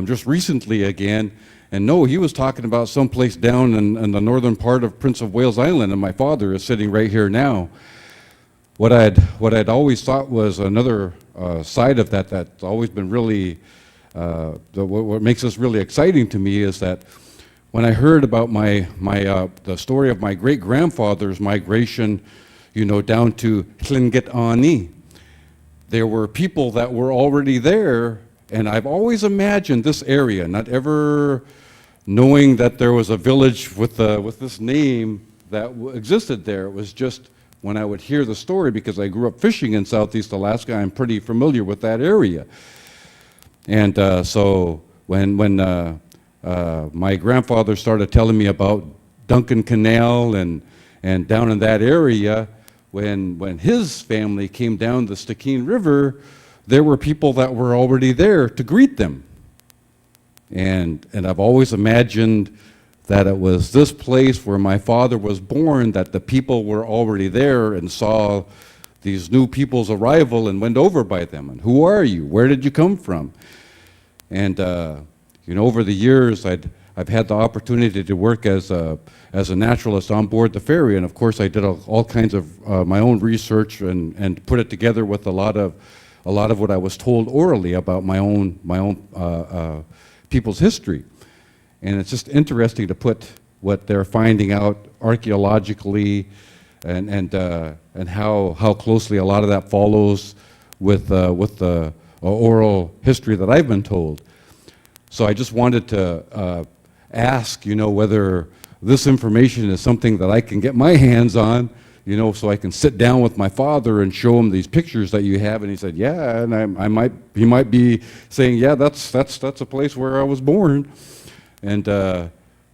just recently again, and no, he was talking about someplace down in the northern part of Prince of Wales Island, and my father is sitting right here now. What I'd always thought was another side of that's always been really, what makes this really exciting to me is that when I heard about the story of my great-grandfather's migration, down to Lingit, there were people that were already there, and I've always imagined this area, not ever knowing that there was a village with this name that existed there. It was just when I would hear the story, because I grew up fishing in Southeast Alaska, I'm pretty familiar with that area. And so when my grandfather started telling me about Duncan Canal and down in that area, when his family came down the Stikine River, there were people that were already there to greet them. And I've always imagined that it was this place where my father was born, that the people were already there and saw these new people's arrival and went over by them. And who are you? Where did you come from? And over the years, I've had the opportunity to work as a naturalist on board the ferry, and of course I did all kinds of my own research and put it together with a lot of what I was told orally about my own people's history. And it's just interesting to put what they're finding out archaeologically and how closely a lot of that follows with the oral history that I've been told. So I just wanted to ask, whether this information is something that I can get my hands on, so I can sit down with my father and show him these pictures that you have. And he said, yeah, and he might be saying, yeah, that's a place where I was born. And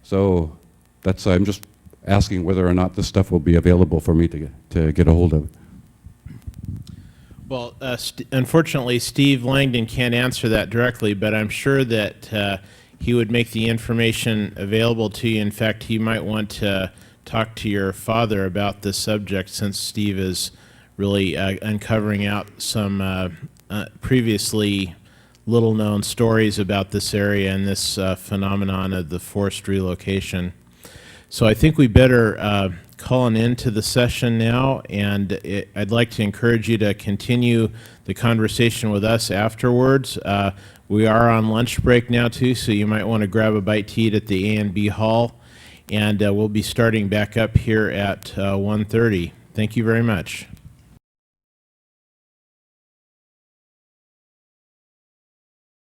so I'm just asking whether or not this stuff will be available for me to get a hold of. Well, unfortunately, Steve Langdon can't answer that directly, but I'm sure that he would make the information available to you. In fact, he might want to talk to your father about this subject, since Steve is really uncovering out some previously little-known stories about this area and this phenomenon of the forced relocation. So I think we better call an end to the session now, and I'd like to encourage you to continue the conversation with us afterwards. We are on lunch break now too, so you might want to grab a bite to eat at the A&B Hall, and we'll be starting back up here at 1:30. Thank you very much.